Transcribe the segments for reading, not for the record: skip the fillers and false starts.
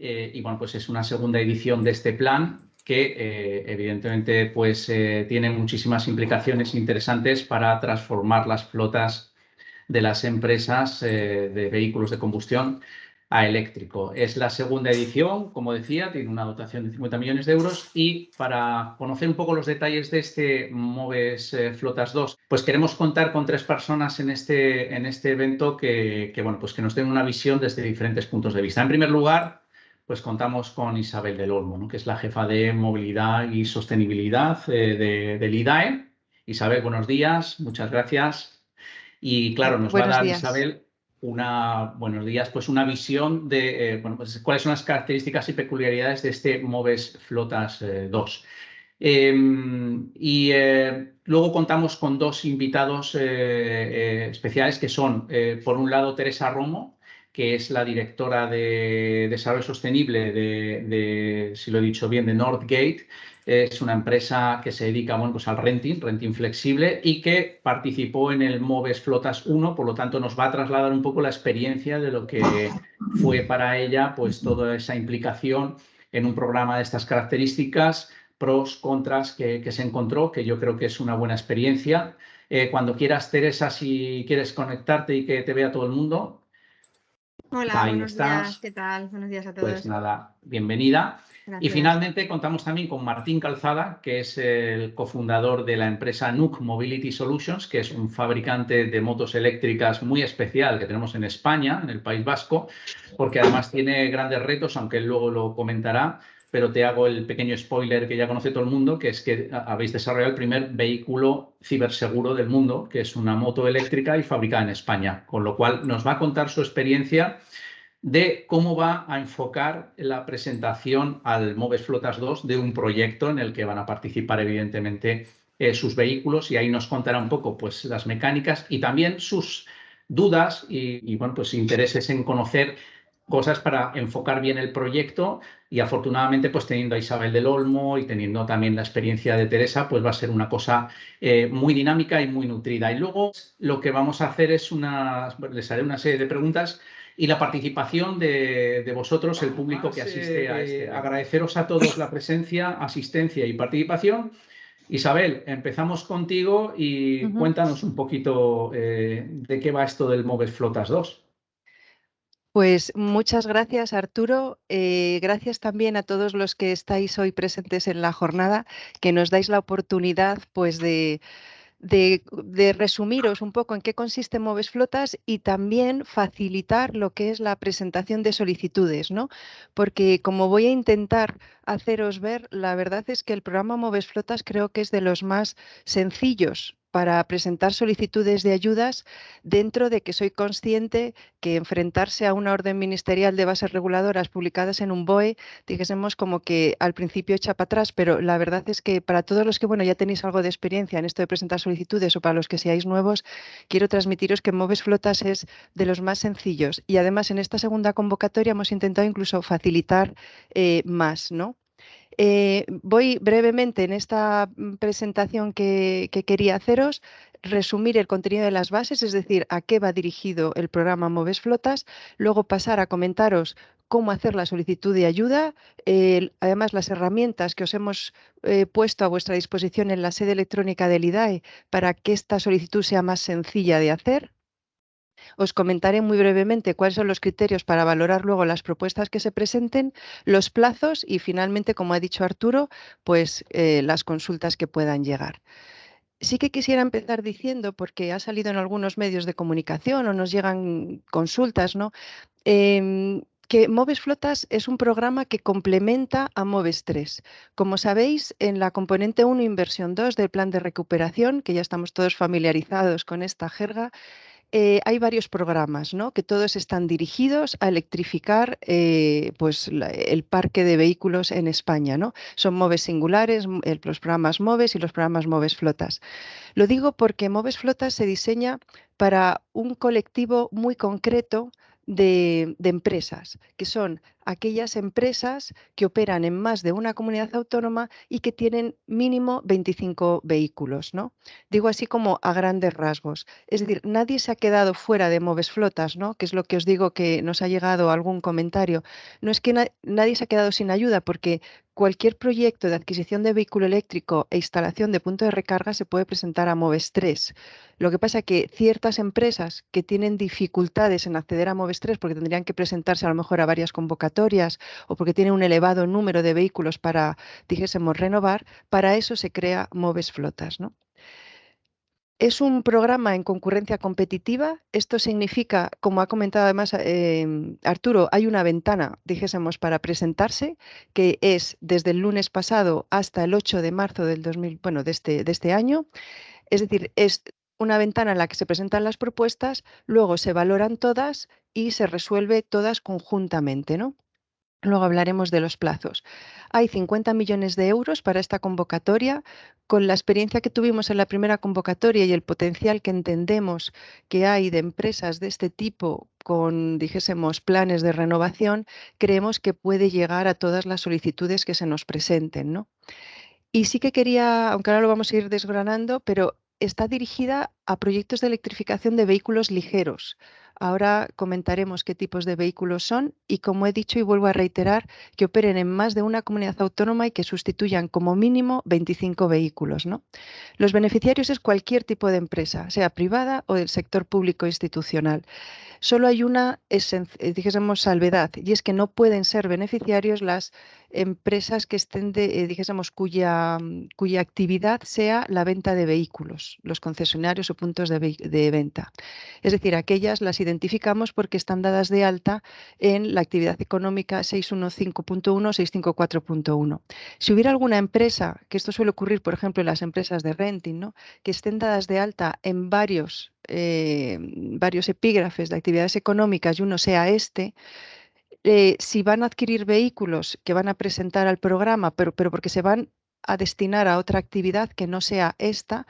y bueno, pues es una segunda edición de este plan que evidentemente pues tiene muchísimas implicaciones interesantes para transformar las flotas de las empresas de vehículos de combustión a eléctrico. Es la segunda edición, como decía, tiene una dotación de 50 millones de euros y para conocer un poco los detalles de este MOVES Flotas 2, pues queremos contar con 3 personas en este evento bueno, pues que nos den una visión desde diferentes puntos de vista. En primer lugar, pues contamos con Isabel del Olmo, ¿no?, que es la jefa de movilidad y sostenibilidad del IDAE. Isabel, buenos días, muchas gracias. Y claro, nos va a Buenos dar días. Isabel buenos días, pues una visión de bueno, pues cuáles son las características y peculiaridades de este MOVES Flotas 2. Luego contamos con 2 invitados especiales que son, por un lado, Teresa Romo, que es la directora de Desarrollo Sostenible si lo he dicho bien, de Northgate. Es una empresa que se dedica, bueno, pues al renting flexible y que participó en el MOVES Flotas 1, por lo tanto nos va a trasladar un poco la experiencia de lo que fue para ella pues toda esa implicación en un programa de estas características, pros, contras que se encontró, que yo creo que es una buena experiencia. Cuando quieras, Teresa, si quieres conectarte y que te vea todo el mundo, Hola, ahí buenos días, estás. ¿qué tal? Buenos días a Pues todos. nada, bienvenida. Y Gracias. finalmente contamos también con Martín Calzada, que es el cofundador de la empresa Nuc Mobility Solutions, que es un fabricante de motos eléctricas muy especial que tenemos en España, en el País Vasco, porque además tiene grandes retos, aunque él luego lo comentará, pero te hago el pequeño spoiler que ya conoce todo el mundo, que es que habéis desarrollado el primer vehículo ciberseguro del mundo, que es una moto eléctrica y fabricada en España, con lo cual nos va a contar su experiencia de cómo va a enfocar la presentación al MOVES Flotas 2 de un proyecto en el que van a participar, evidentemente, sus vehículos, y ahí nos contará un poco pues, las mecánicas y también sus dudas bueno, pues, intereses en conocer cosas para enfocar bien el proyecto. Y afortunadamente, pues teniendo a Isabel del Olmo y teniendo también la experiencia de Teresa, pues va a ser una cosa muy dinámica y muy nutrida. Y luego lo que vamos a hacer es les haré una serie de preguntas y la participación de vosotros, el público que asiste a este evento. Agradeceros a todos la presencia, asistencia y participación. Isabel, empezamos contigo y cuéntanos un poquito de qué va esto del MOVES Flotas 2. Pues muchas gracias, Arturo. Gracias también a todos los que estáis hoy presentes en la jornada, que nos dais la oportunidad pues, de resumiros un poco en qué consiste MOVES Flotas y también facilitar lo que es la presentación de solicitudes, ¿no? Porque como voy a intentar haceros ver, la verdad es que el programa MOVES Flotas creo que es de los más sencillos para presentar solicitudes de ayudas, dentro de que soy consciente que enfrentarse a una orden ministerial de bases reguladoras publicadas en un BOE, dijésemos como que al principio echa para atrás, pero la verdad es que para todos los que bueno, ya tenéis algo de experiencia en esto de presentar solicitudes o para los que seáis nuevos, quiero transmitiros que MOVES Flotas es de los más sencillos y además en esta segunda convocatoria hemos intentado incluso facilitar más, ¿no? Voy brevemente en esta presentación que quería haceros, resumir el contenido de las bases, es decir, a qué va dirigido el programa MOVES Flotas, luego pasar a comentaros cómo hacer la solicitud de ayuda, además las herramientas que os hemos puesto a vuestra disposición en la sede electrónica del IDAE para que esta solicitud sea más sencilla de hacer. Os comentaré muy brevemente cuáles son los criterios para valorar luego las propuestas que se presenten, los plazos y finalmente, como ha dicho Arturo, pues las consultas que puedan llegar. Sí que quisiera empezar diciendo, porque ha salido en algunos medios de comunicación o nos llegan consultas, ¿no? Que MOVES Flotas es un programa que complementa a MOVES 3. Como sabéis, en la componente 1, inversión 2 del plan de recuperación, que ya estamos todos familiarizados con esta jerga, hay varios programas, ¿no?, que todos están dirigidos a electrificar pues, el parque de vehículos en España, ¿no? Son MOVES singulares, los programas MOVES y los programas MOVES Flotas. Lo digo porque MOVES Flotas se diseña para un colectivo muy concreto de empresas, que son aquellas empresas que operan en más de una comunidad autónoma y que tienen mínimo 25 vehículos, ¿no? Digo así como a grandes rasgos. Es decir, nadie se ha quedado fuera de Moves Flotas, ¿no? Que es lo que os digo, que nos ha llegado algún comentario. No es que nadie se ha quedado sin ayuda, porque cualquier proyecto de adquisición de vehículo eléctrico e instalación de punto de recarga se puede presentar a Moves 3. Lo que pasa es que ciertas empresas que tienen dificultades en acceder a Moves 3 porque tendrían que presentarse a lo mejor a varias convocatorias o porque tienen un elevado número de vehículos para, dijésemos, renovar, para eso se crea Moves Flotas, ¿no? Es un programa en concurrencia competitiva. Esto significa, como ha comentado además Arturo, hay una ventana, dijésemos, para presentarse, que es desde el lunes pasado hasta el 8 de marzo del 2000, bueno, de este año. Es decir, es una ventana en la que se presentan las propuestas, luego se valoran todas y se resuelve todas conjuntamente, ¿no? Luego hablaremos de los plazos. Hay 50 millones de euros para esta convocatoria. Con la experiencia que tuvimos en la primera convocatoria y el potencial que entendemos que hay de empresas de este tipo con, dijésemos, planes de renovación, creemos que puede llegar a todas las solicitudes que se nos presenten, ¿no? Y sí que quería, aunque ahora lo vamos a ir desgranando, pero está dirigida a proyectos de electrificación de vehículos ligeros. Ahora comentaremos qué tipos de vehículos son y, como he dicho y vuelvo a reiterar, que operen en más de una comunidad autónoma y que sustituyan como mínimo 25 vehículos, ¿no? Los beneficiarios es cualquier tipo de empresa, sea privada o del sector público institucional. Solo hay una, dijésemos, salvedad, y es que no pueden ser beneficiarios las empresas que estén, dijésemos, cuya actividad sea la venta de vehículos, los concesionarios o puntos de venta. Es decir, aquellas las identificamos porque están dadas de alta en la actividad económica 615.1, 654.1. Si hubiera alguna empresa, que esto suele ocurrir, por ejemplo, en las empresas de renting, ¿no?, que estén dadas de alta en varios epígrafes de actividades económicas y uno sea este, si van a adquirir vehículos que van a presentar al programa, pero porque se van a destinar a otra actividad que no sea esta,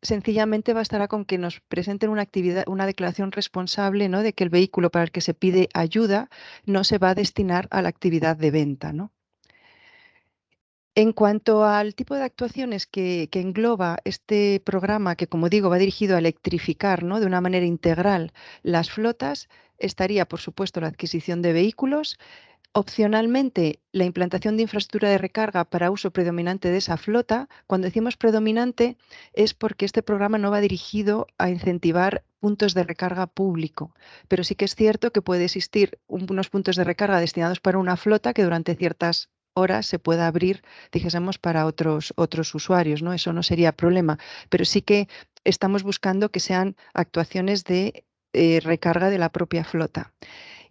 sencillamente bastará con que nos presenten una actividad, una declaración responsable, ¿no?, de que el vehículo para el que se pide ayuda no se va a destinar a la actividad de venta, ¿no? En cuanto al tipo de actuaciones que engloba este programa, que como digo va dirigido a electrificar, ¿no?, de una manera integral las flotas, estaría por supuesto la adquisición de vehículos, opcionalmente la implantación de infraestructura de recarga para uso predominante de esa flota. Cuando decimos predominante es porque este programa no va dirigido a incentivar puntos de recarga público, pero sí que es cierto que puede existir unos puntos de recarga destinados para una flota que durante ciertas horas se pueda abrir, dijésemos, para otros usuarios, ¿no? Eso no sería problema, pero sí que estamos buscando que sean actuaciones de recarga de la propia flota.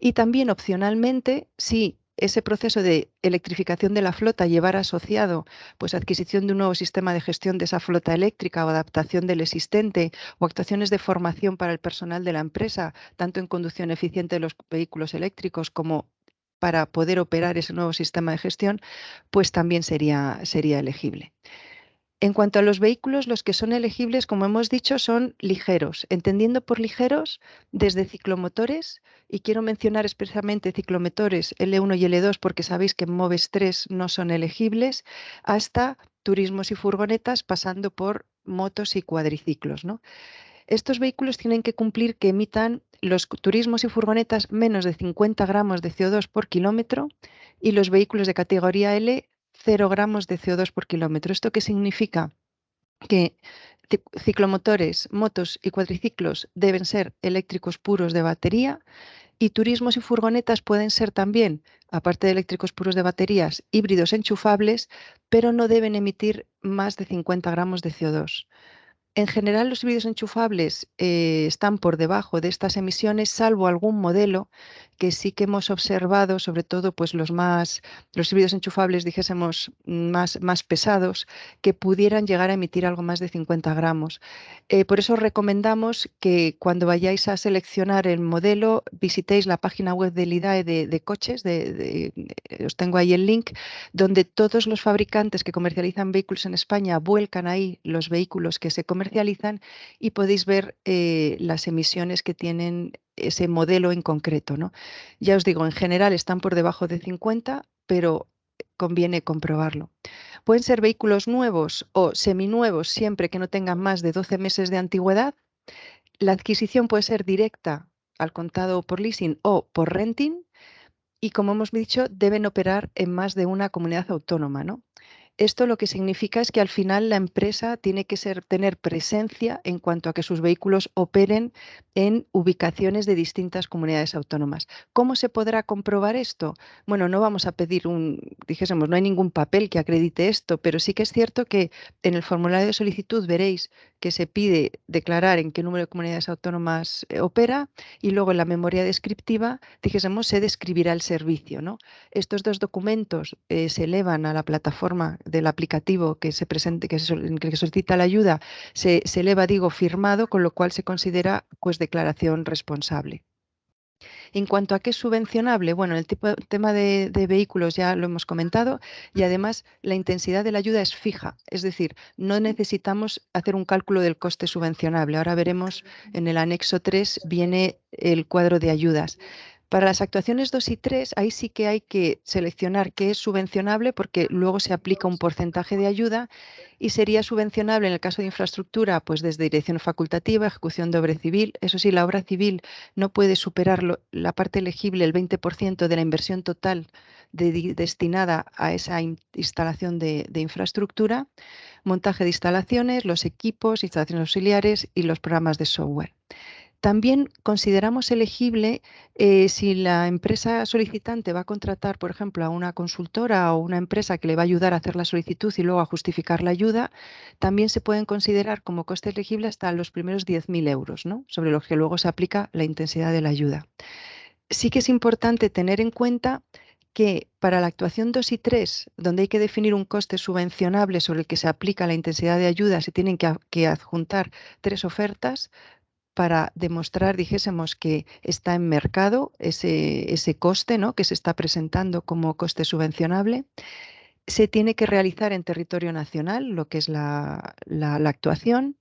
Y también opcionalmente, si ese proceso de electrificación de la flota llevara asociado pues adquisición de un nuevo sistema de gestión de esa flota eléctrica o adaptación del existente o actuaciones de formación para el personal de la empresa, tanto en conducción eficiente de los vehículos eléctricos como para poder operar ese nuevo sistema de gestión, pues también sería elegible. En cuanto a los vehículos, los que son elegibles, como hemos dicho, son ligeros, entendiendo por ligeros desde ciclomotores, y quiero mencionar expresamente ciclomotores L1 y L2 porque sabéis que en Moves 3 no son elegibles, hasta turismos y furgonetas, pasando por motos y cuadriciclos, ¿no? Estos vehículos tienen que cumplir que emitan los turismos y furgonetas menos de 50 gramos de CO2 por kilómetro y los vehículos de categoría L 0 gramos de CO2 por kilómetro. ¿Esto qué significa? Que ciclomotores, motos y cuadriciclos deben ser eléctricos puros de batería y turismos y furgonetas pueden ser también, aparte de eléctricos puros de baterías, híbridos enchufables, pero no deben emitir más de 50 gramos de CO2. En general, los híbridos enchufables están por debajo de estas emisiones, salvo algún modelo que sí que hemos observado, sobre todo pues los híbridos enchufables, dijésemos, más pesados, que pudieran llegar a emitir algo más de 50 gramos. Por eso recomendamos que cuando vayáis a seleccionar el modelo, visitéis la página web del IDAE de coches, os tengo ahí el link, donde todos los fabricantes que comercializan vehículos en España vuelcan ahí los vehículos que se comercializan y podéis ver las emisiones que tienen ese modelo en concreto, ¿no? Ya os digo, en general están por debajo de 50, pero conviene comprobarlo. Pueden ser vehículos nuevos o seminuevos siempre que no tengan más de 12 meses de antigüedad. La adquisición puede ser directa al contado por leasing o por renting y, como hemos dicho, deben operar en más de una comunidad autónoma, ¿no? Esto lo que significa es que al final la empresa tiene que tener presencia en cuanto a que sus vehículos operen en ubicaciones de distintas comunidades autónomas. ¿Cómo se podrá comprobar esto? Bueno, no vamos a pedir dijésemos, no hay ningún papel que acredite esto, pero sí que es cierto que en el formulario de solicitud veréis que se pide declarar en qué número de comunidades autónomas opera y luego en la memoria descriptiva, dijésemos, se describirá el servicio, ¿no? Estos dos documentos se elevan a la plataforma del aplicativo que se presente, en el que solicita la ayuda, se eleva, digo, firmado, con lo cual se considera pues declaración responsable. En cuanto a qué es subvencionable, bueno, el tema de vehículos ya lo hemos comentado y además la intensidad de la ayuda es fija, es decir, no necesitamos hacer un cálculo del coste subvencionable. Ahora veremos en el anexo 3 viene el cuadro de ayudas. Para las actuaciones 2 y 3, ahí sí que hay que seleccionar qué es subvencionable porque luego se aplica un porcentaje de ayuda y sería subvencionable en el caso de infraestructura, pues desde dirección facultativa, ejecución de obra civil. Eso sí, la obra civil no puede superar la parte elegible, el 20% de la inversión total destinada a esa instalación de infraestructura, montaje de instalaciones, los equipos, instalaciones auxiliares y los programas de software. También consideramos elegible si la empresa solicitante va a contratar, por ejemplo, a una consultora o una empresa que le va a ayudar a hacer la solicitud y luego a justificar la ayuda, también se pueden considerar como coste elegible hasta los primeros 10.000 euros, ¿no? Sobre los que luego se aplica la intensidad de la ayuda. Sí que es importante tener en cuenta que para la actuación 2 y 3, donde hay que definir un coste subvencionable sobre el que se aplica la intensidad de ayuda, se tienen que adjuntar 3 ofertas para demostrar, dijésemos, que está en mercado ese coste, ¿no?, que se está presentando como coste subvencionable. Se tiene que realizar en territorio nacional, lo que es la actuación.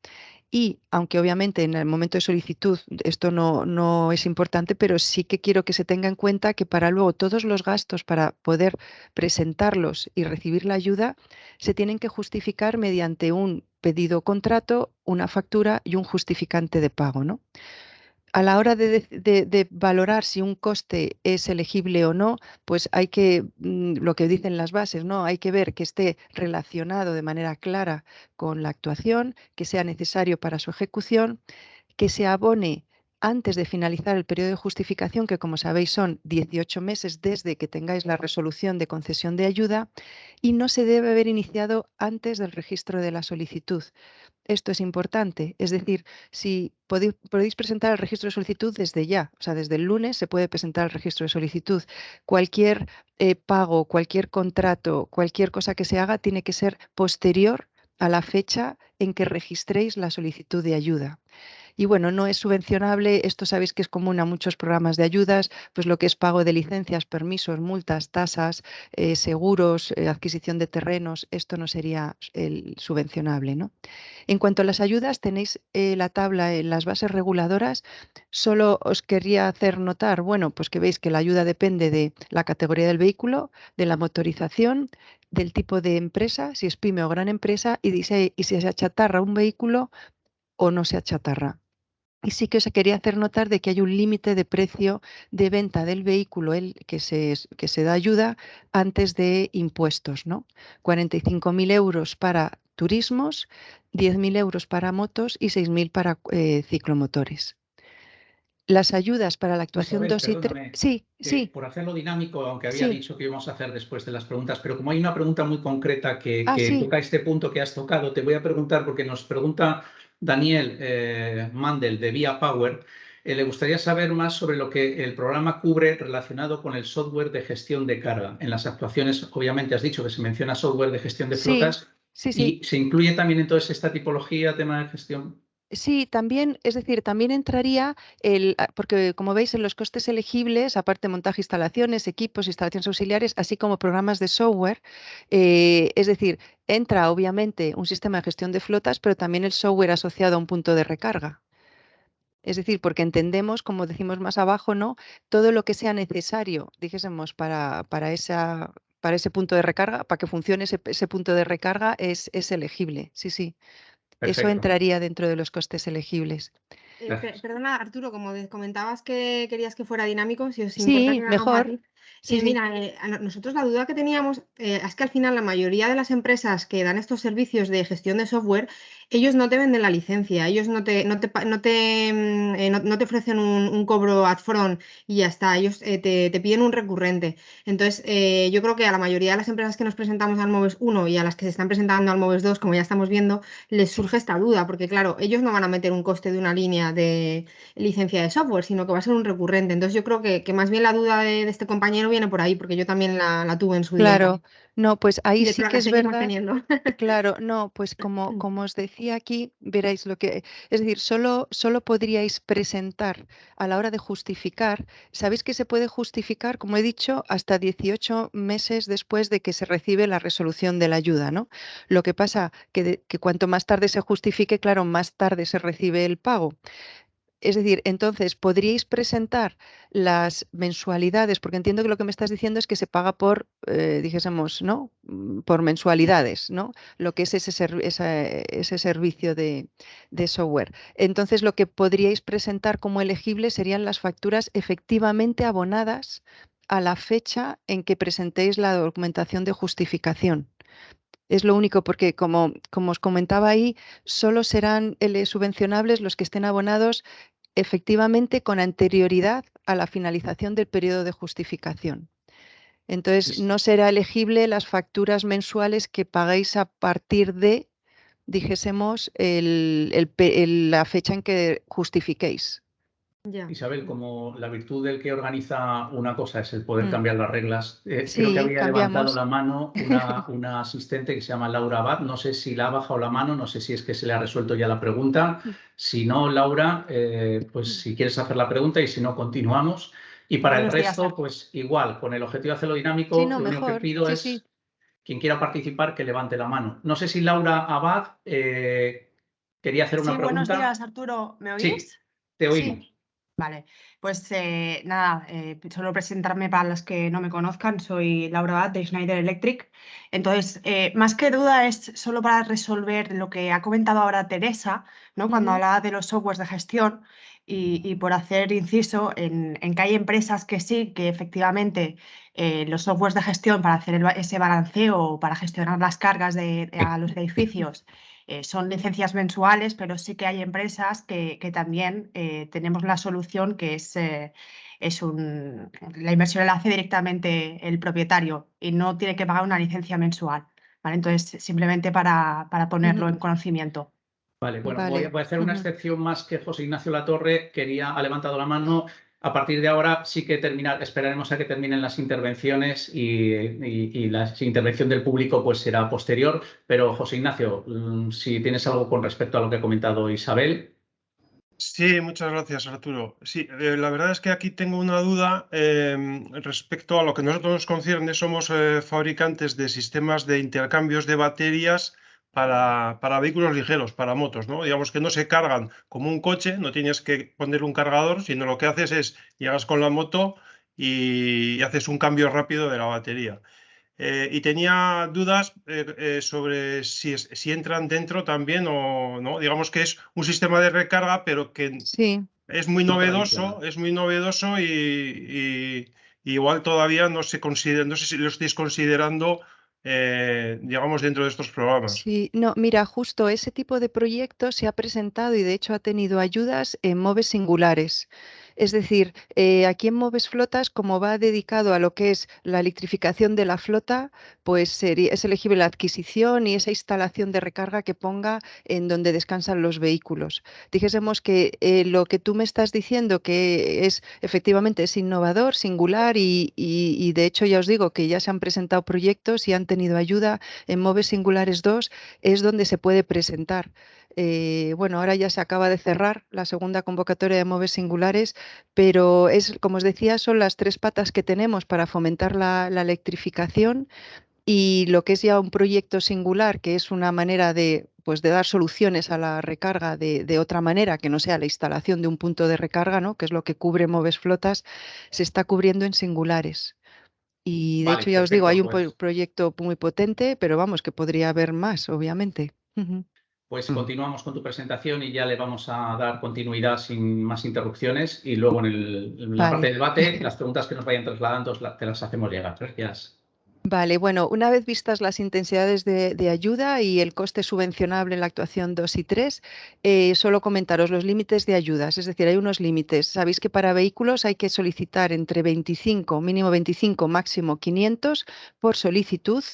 Y aunque obviamente en el momento de solicitud esto no es importante, pero sí que quiero que se tenga en cuenta que para luego todos los gastos para poder presentarlos y recibir la ayuda se tienen que justificar mediante un pedido contrato, una factura y un justificante de pago, ¿no? A la hora de valorar si un coste es elegible o no, pues hay que, lo que dicen las bases, ¿no? Hay que ver que esté relacionado de manera clara con la actuación, que sea necesario para su ejecución, que se abone antes de finalizar el periodo de justificación, que como sabéis son 18 meses desde que tengáis la resolución de concesión de ayuda, y no se debe haber iniciado antes del registro de la solicitud. Esto es importante, es decir, si podéis presentar el registro de solicitud desde ya, o sea, desde el lunes se puede presentar el registro de solicitud. Cualquier pago, cualquier contrato, cualquier cosa que se haga tiene que ser posterior a la fecha en que registréis la solicitud de ayuda. Y bueno, no es subvencionable, esto sabéis que es común a muchos programas de ayudas, pues lo que es pago de licencias, permisos, multas, tasas, seguros, adquisición de terrenos, esto no sería el subvencionable, ¿no? En cuanto a las ayudas, tenéis la tabla en las bases reguladoras. Solo os quería hacer notar, bueno, pues que veis que la ayuda depende de la categoría del vehículo, de la motorización, del tipo de empresa, si es pyme o gran empresa, y si se achatarra un vehículo o no se achatarra. Y sí que os quería hacer notar de que hay un límite de precio de venta del vehículo que se da ayuda antes de impuestos, ¿no? 45.000 euros para turismos, 10.000 euros para motos y 6.000 para ciclomotores. Las ayudas para la actuación Isabel, 2 y 3... perdóname, Sí, sí, por hacerlo dinámico, aunque había sí. dicho que íbamos a hacer después de las preguntas, pero como hay una pregunta muy concreta Ah, que sí, toca este punto que has tocado, te voy a preguntar, porque nos pregunta Daniel Mandel de Via Power, le gustaría saber más sobre lo que el programa cubre relacionado con el software de gestión de carga. En las actuaciones, obviamente, has dicho que se menciona software de gestión de sí, flotas sí, sí. y se incluye también entonces esta tipología, tema de gestión. Sí, también, es decir, también entraría porque como veis en los costes elegibles, aparte de montaje, instalaciones, equipos, instalaciones auxiliares, así como programas de software, es decir, entra obviamente un sistema de gestión de flotas, pero también el software asociado a un punto de recarga. Es decir, porque entendemos, como decimos más abajo, ¿no? Todo lo que sea necesario, dijésemos, para ese punto de recarga, para que funcione ese punto de recarga, es elegible. Sí, sí. Eso Perfecto. entraría dentro de los costes elegibles. Gracias. Perdona, Arturo, como comentabas que querías que fuera dinámico, si os importa Sí, que hagamos mejor. aquí. Sí, sí. Mira, nosotros la duda que teníamos es que al final la mayoría de las empresas que dan estos servicios de gestión de software, ellos no te venden la licencia, ellos no te ofrecen un cobro upfront y ya está, ellos te piden un recurrente. Entonces, yo creo que a la mayoría de las empresas que nos presentamos al MOVES 1 y a las que se están presentando al MOVES 2, como ya estamos viendo, les surge esta duda, porque claro, ellos no van a meter un coste de una línea de licencia de software, sino que va a ser un recurrente. Entonces yo creo que más bien la duda de este compañero viene por ahí, porque yo también la tuve en su día Claro. No, pues y ahí de sí hecho que la es seguimos verdad. teniendo. Claro, no, pues como os decía aquí, veréis lo que, es decir, solo podríais presentar a la hora de justificar, sabéis que se puede justificar, como he dicho, hasta 18 meses después de que se recibe la resolución de la ayuda, ¿no? Lo que pasa que cuanto más tarde se justifique, claro, más tarde se recibe el pago. Es decir, entonces, podríais presentar las mensualidades, porque entiendo que lo que me estás diciendo es que se paga por, dijésemos, ¿no? Por mensualidades, ¿no? Lo que es ese servicio de software. Entonces, lo que podríais presentar como elegible serían las facturas efectivamente abonadas a la fecha en que presentéis la documentación de justificación. Es lo único, porque como os comentaba ahí, solo serán subvencionables los que estén abonados efectivamente con anterioridad a la finalización del periodo de justificación. Entonces, no será elegible las facturas mensuales que paguéis a partir de, dijésemos, la fecha en que justifiquéis. Ya. Isabel, como la virtud del que organiza una cosa es el poder Mm. cambiar las reglas, creo que Sí, había levantado cambiamos. la mano una asistente que se llama Laura Abad. No sé si la ha bajado la mano, no sé si es que se le ha resuelto ya la pregunta. Si no, Laura, pues si quieres hacer la pregunta y si no, continuamos. Y para el Buenos días, resto, Arturo. pues igual, con el objetivo de hacerlo Sí, dinámico, no, lo único que mejor. pido Sí, sí. es quien quiera participar que levante la mano. No sé si Laura Abad quería hacer una Sí, buenos pregunta. días, Arturo. ¿Me Sí, oís? te Sí. oímos. Vale, pues nada, solo presentarme para los que no me conozcan, soy Laura Abad de Schneider Electric. Entonces, más que duda es solo para resolver lo que ha comentado ahora Teresa, ¿no? Cuando Ujú. hablaba de los softwares de gestión y por hacer inciso en que hay empresas que sí, que efectivamente los softwares de gestión para hacer ese balanceo o para gestionar las cargas a los edificios son licencias mensuales, pero sí que hay empresas que también tenemos la solución que la inversión la hace directamente el propietario y no tiene que pagar una licencia mensual. ¿Vale? Entonces, simplemente para Ujú. ponerlo en conocimiento. Vale, bueno, voy Vale. a hacer una Ujú. excepción más que José Ignacio Latorre ha levantado la mano. A partir de ahora sí que esperaremos a que terminen las intervenciones y la intervención del público pues será posterior. Pero José Ignacio, si tienes algo con respecto a lo que ha comentado Isabel. Sí, muchas gracias, Arturo. Sí, la verdad es que aquí tengo una duda respecto a lo que nosotros nos concierne. Somos fabricantes de sistemas de intercambios de baterías para vehículos ligeros, para motos, ¿no? Digamos que no se cargan como un coche, no tienes que poner un cargador, sino lo que haces es llegas con la moto y haces un cambio rápido de la batería. Y tenía dudas sobre si entran dentro también o no. Digamos que es un sistema de recarga, pero que Sí. No tradicional. es muy novedoso y igual todavía no se considera, no sé si lo estáis considerando, digamos, dentro de estos programas. Sí, no, mira, justo ese tipo de proyecto se ha presentado y de hecho ha tenido ayudas en MOVES singulares. Es decir, aquí en MOVES Flotas, como va dedicado a lo que es la electrificación de la flota, pues es elegible la adquisición y esa instalación de recarga que ponga en donde descansan los vehículos. Dijésemos que lo que tú me estás diciendo que es efectivamente es innovador, singular y de hecho ya os digo que ya se han presentado proyectos y han tenido ayuda en MOVES Singulares 2 es donde se puede presentar. Bueno, ahora ya se acaba de cerrar la segunda convocatoria de MOVES Singulares, pero como os decía, son las tres patas que tenemos para fomentar la electrificación Y lo que es ya un proyecto singular, que es una manera de, pues, de dar soluciones a la recarga de otra manera, que no sea la instalación de un punto de recarga, ¿no? Que es lo que cubre Moves Flotas, se está cubriendo en singulares. Y de Vale, hecho, ya os digo, hay perfecto. un proyecto muy potente, pero vamos, que podría haber más, obviamente. Ujú. Pues continuamos con tu presentación y ya le vamos a dar continuidad sin más interrupciones y luego en la parte Vale. de debate, las preguntas que nos vayan trasladando te las hacemos llegar. Gracias. Vale, bueno, una vez vistas las intensidades de ayuda y el coste subvencionable en la actuación 2 y 3, solo comentaros los límites de ayudas, es decir, hay unos límites. Sabéis que para vehículos hay que solicitar entre 25, mínimo 25, máximo 500 por solicitud,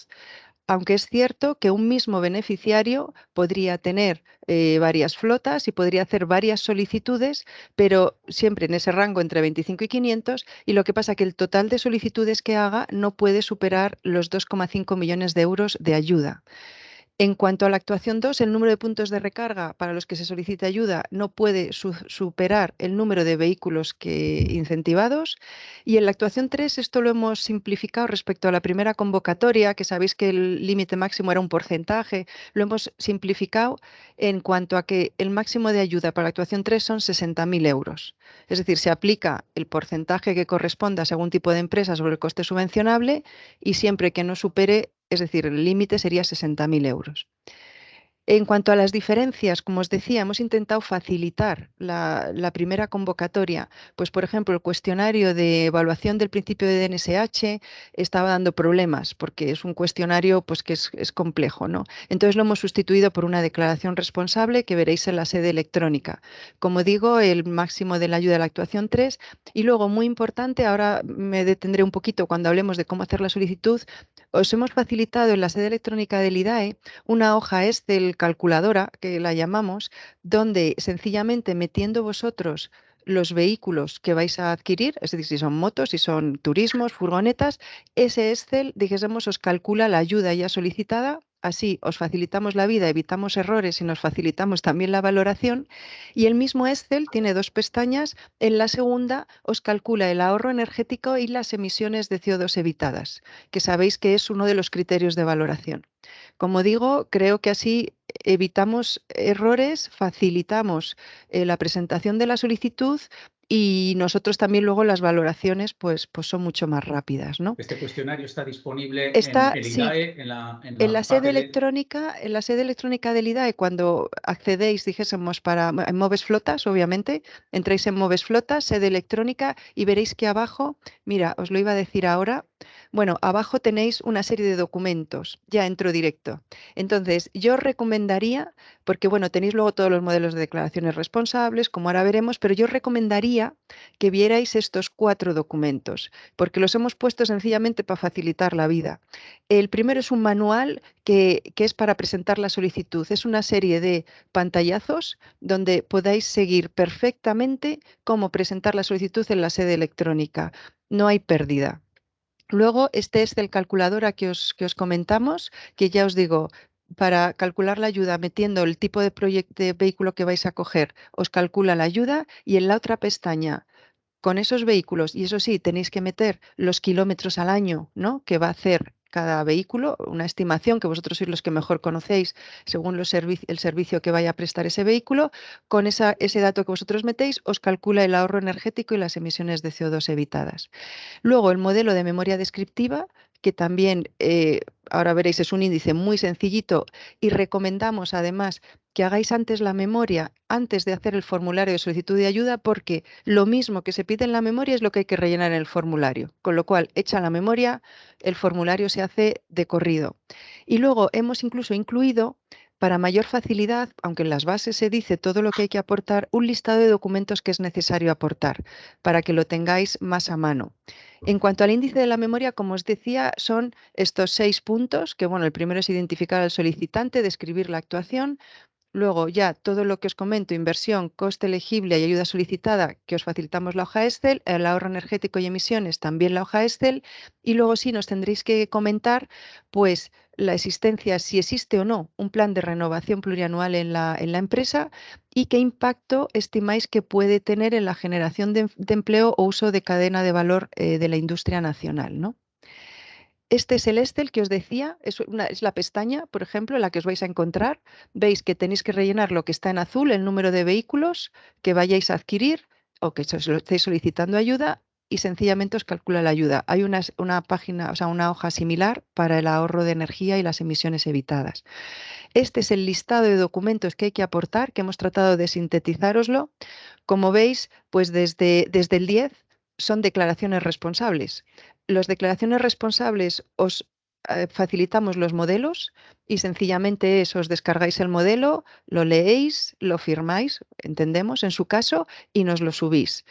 aunque es cierto que un mismo beneficiario podría tener varias flotas y podría hacer varias solicitudes, pero siempre en ese rango entre 25 y 500, y lo que pasa que el total de solicitudes que haga no puede superar los 2,5 millones de euros de ayuda. En cuanto a la actuación 2, el número de puntos de recarga para los que se solicite ayuda no puede superar el número de vehículos incentivados. Y en la actuación 3, esto lo hemos simplificado respecto a la primera convocatoria, que sabéis que el límite máximo era un porcentaje. Lo hemos simplificado en cuanto a que el máximo de ayuda para la actuación 3 son 60.000 euros. Es decir, se aplica el porcentaje que corresponda según tipo de empresa sobre el coste subvencionable y siempre que no supere, es decir, el límite sería 60.000 euros. En cuanto a las diferencias, como os decía, hemos intentado facilitar la primera convocatoria. Pues, por ejemplo, el cuestionario de evaluación del principio de DNSH estaba dando problemas porque es un cuestionario pues, que es complejo, ¿no? Entonces lo hemos sustituido por una declaración responsable que veréis en la sede electrónica. Como digo, el máximo de la ayuda de la actuación 3. Y luego, muy importante, ahora me detendré un poquito cuando hablemos de cómo hacer la solicitud, os hemos facilitado en la sede electrónica del IDAE una hoja Excel calculadora, que la llamamos, donde sencillamente metiendo vosotros los vehículos que vais a adquirir, es decir, si son motos, si son turismos, furgonetas, ese Excel, dijésemos, os calcula la ayuda ya solicitada. Así os facilitamos la vida, evitamos errores y nos facilitamos también la valoración. Y el mismo Excel tiene dos pestañas. En la segunda os calcula el ahorro energético y las emisiones de CO2 evitadas, que sabéis que es uno de los criterios de valoración. Como digo, creo que así evitamos errores, facilitamos la presentación de la solicitud y nosotros también luego las valoraciones pues son mucho más rápidas, ¿no? Este cuestionario está disponible en Está, el sí, IDAE, en la sede parte de... electrónica, en la sede electrónica del IDAE, cuando accedéis, dijésemos, en Moves Flotas, obviamente, entráis en Moves Flotas, sede electrónica, y veréis que abajo, mira, os lo iba a decir ahora, bueno, abajo tenéis una serie de documentos, ya entro directo. Entonces, yo os recomendaría, porque bueno, tenéis luego todos los modelos de declaraciones responsables, como ahora veremos, pero yo os recomendaría que vierais estos 4 documentos, porque los hemos puesto sencillamente para facilitar la vida. El primero es un manual que es para presentar la solicitud. Es una serie de pantallazos donde podáis seguir perfectamente cómo presentar la solicitud en la sede electrónica. No hay pérdida. Luego, este es el calculadora que os comentamos, que ya os digo, para calcular la ayuda, metiendo el tipo de vehículo que vais a coger, os calcula la ayuda y en la otra pestaña, con esos vehículos, y eso sí, tenéis que meter los kilómetros al año, ¿no?, que va a hacer cada vehículo, una estimación que vosotros sois los que mejor conocéis según el servicio que vaya a prestar ese vehículo. Con ese dato que vosotros metéis, os calcula el ahorro energético y las emisiones de CO2 evitadas. Luego, el modelo de memoria descriptiva, que también, ahora veréis, es un índice muy sencillito y recomendamos además que hagáis antes la memoria, antes de hacer el formulario de solicitud de ayuda, porque lo mismo que se pide en la memoria es lo que hay que rellenar en el formulario. Con lo cual, hecha la memoria, el formulario se hace de corrido. Y luego hemos incluso incluido, para mayor facilidad, aunque en las bases se dice todo lo que hay que aportar, un listado de documentos que es necesario aportar, para que lo tengáis más a mano. En cuanto al índice de la memoria, como os decía, son estos 6 puntos, que bueno, el primero es identificar al solicitante, describir la actuación. Luego ya todo lo que os comento, inversión, coste elegible y ayuda solicitada, que os facilitamos la hoja Excel, el ahorro energético y emisiones, también la hoja Excel. Y luego sí nos tendréis que comentar pues la existencia, si existe o no, un plan de renovación plurianual en la empresa y qué impacto estimáis que puede tener en la generación de empleo o uso de cadena de valor de la industria nacional, ¿no? Este es el Excel que os decía, es la pestaña, por ejemplo, en la que os vais a encontrar. Veis que tenéis que rellenar lo que está en azul, el número de vehículos que vayáis a adquirir o que estéis solicitando ayuda, y sencillamente os calcula la ayuda. Hay una página, o sea, una hoja similar para el ahorro de energía y las emisiones evitadas. Este es el listado de documentos que hay que aportar, que hemos tratado de sintetizároslo. Como veis, pues desde el 10 son declaraciones responsables. Las declaraciones responsables os facilitamos los modelos y sencillamente os descargáis el modelo, lo leéis, lo firmáis, entendemos, en su caso, y nos lo subís.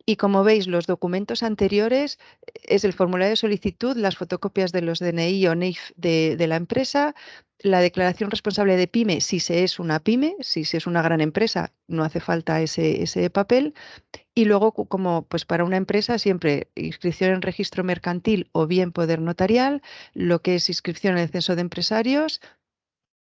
Y como veis, los documentos anteriores es el formulario de solicitud, las fotocopias de los DNI o NIF de la empresa, la declaración responsable de PYME, si se es una PYME, si se es una gran empresa, no hace falta ese papel. Y luego, como pues para una empresa, siempre inscripción en registro mercantil o bien poder notarial, lo que es inscripción en el censo de empresarios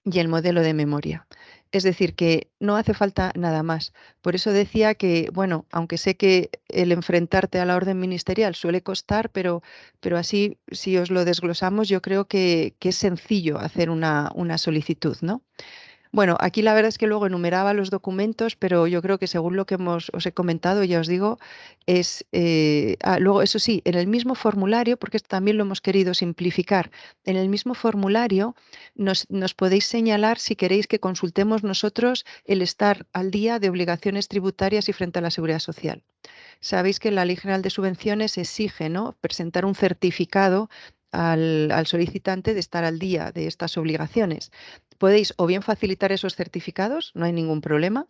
y el modelo de memoria. Es decir, que no hace falta nada más. Por eso decía que, bueno, aunque sé que el enfrentarte a la orden ministerial suele costar, pero así, si os lo desglosamos, yo creo que es sencillo hacer una solicitud, ¿no? Bueno, aquí la verdad es que luego enumeraba los documentos, pero yo creo que según lo que os he comentado, ya os digo, es... luego, eso sí, en el mismo formulario, porque esto también lo hemos querido simplificar, en el mismo formulario nos podéis señalar si queréis que consultemos nosotros el estar al día de obligaciones tributarias y frente a la seguridad social. Sabéis que la Ley General de Subvenciones exige, ¿no?, presentar un certificado al solicitante de estar al día de estas obligaciones. Podéis o bien facilitar esos certificados, no hay ningún problema,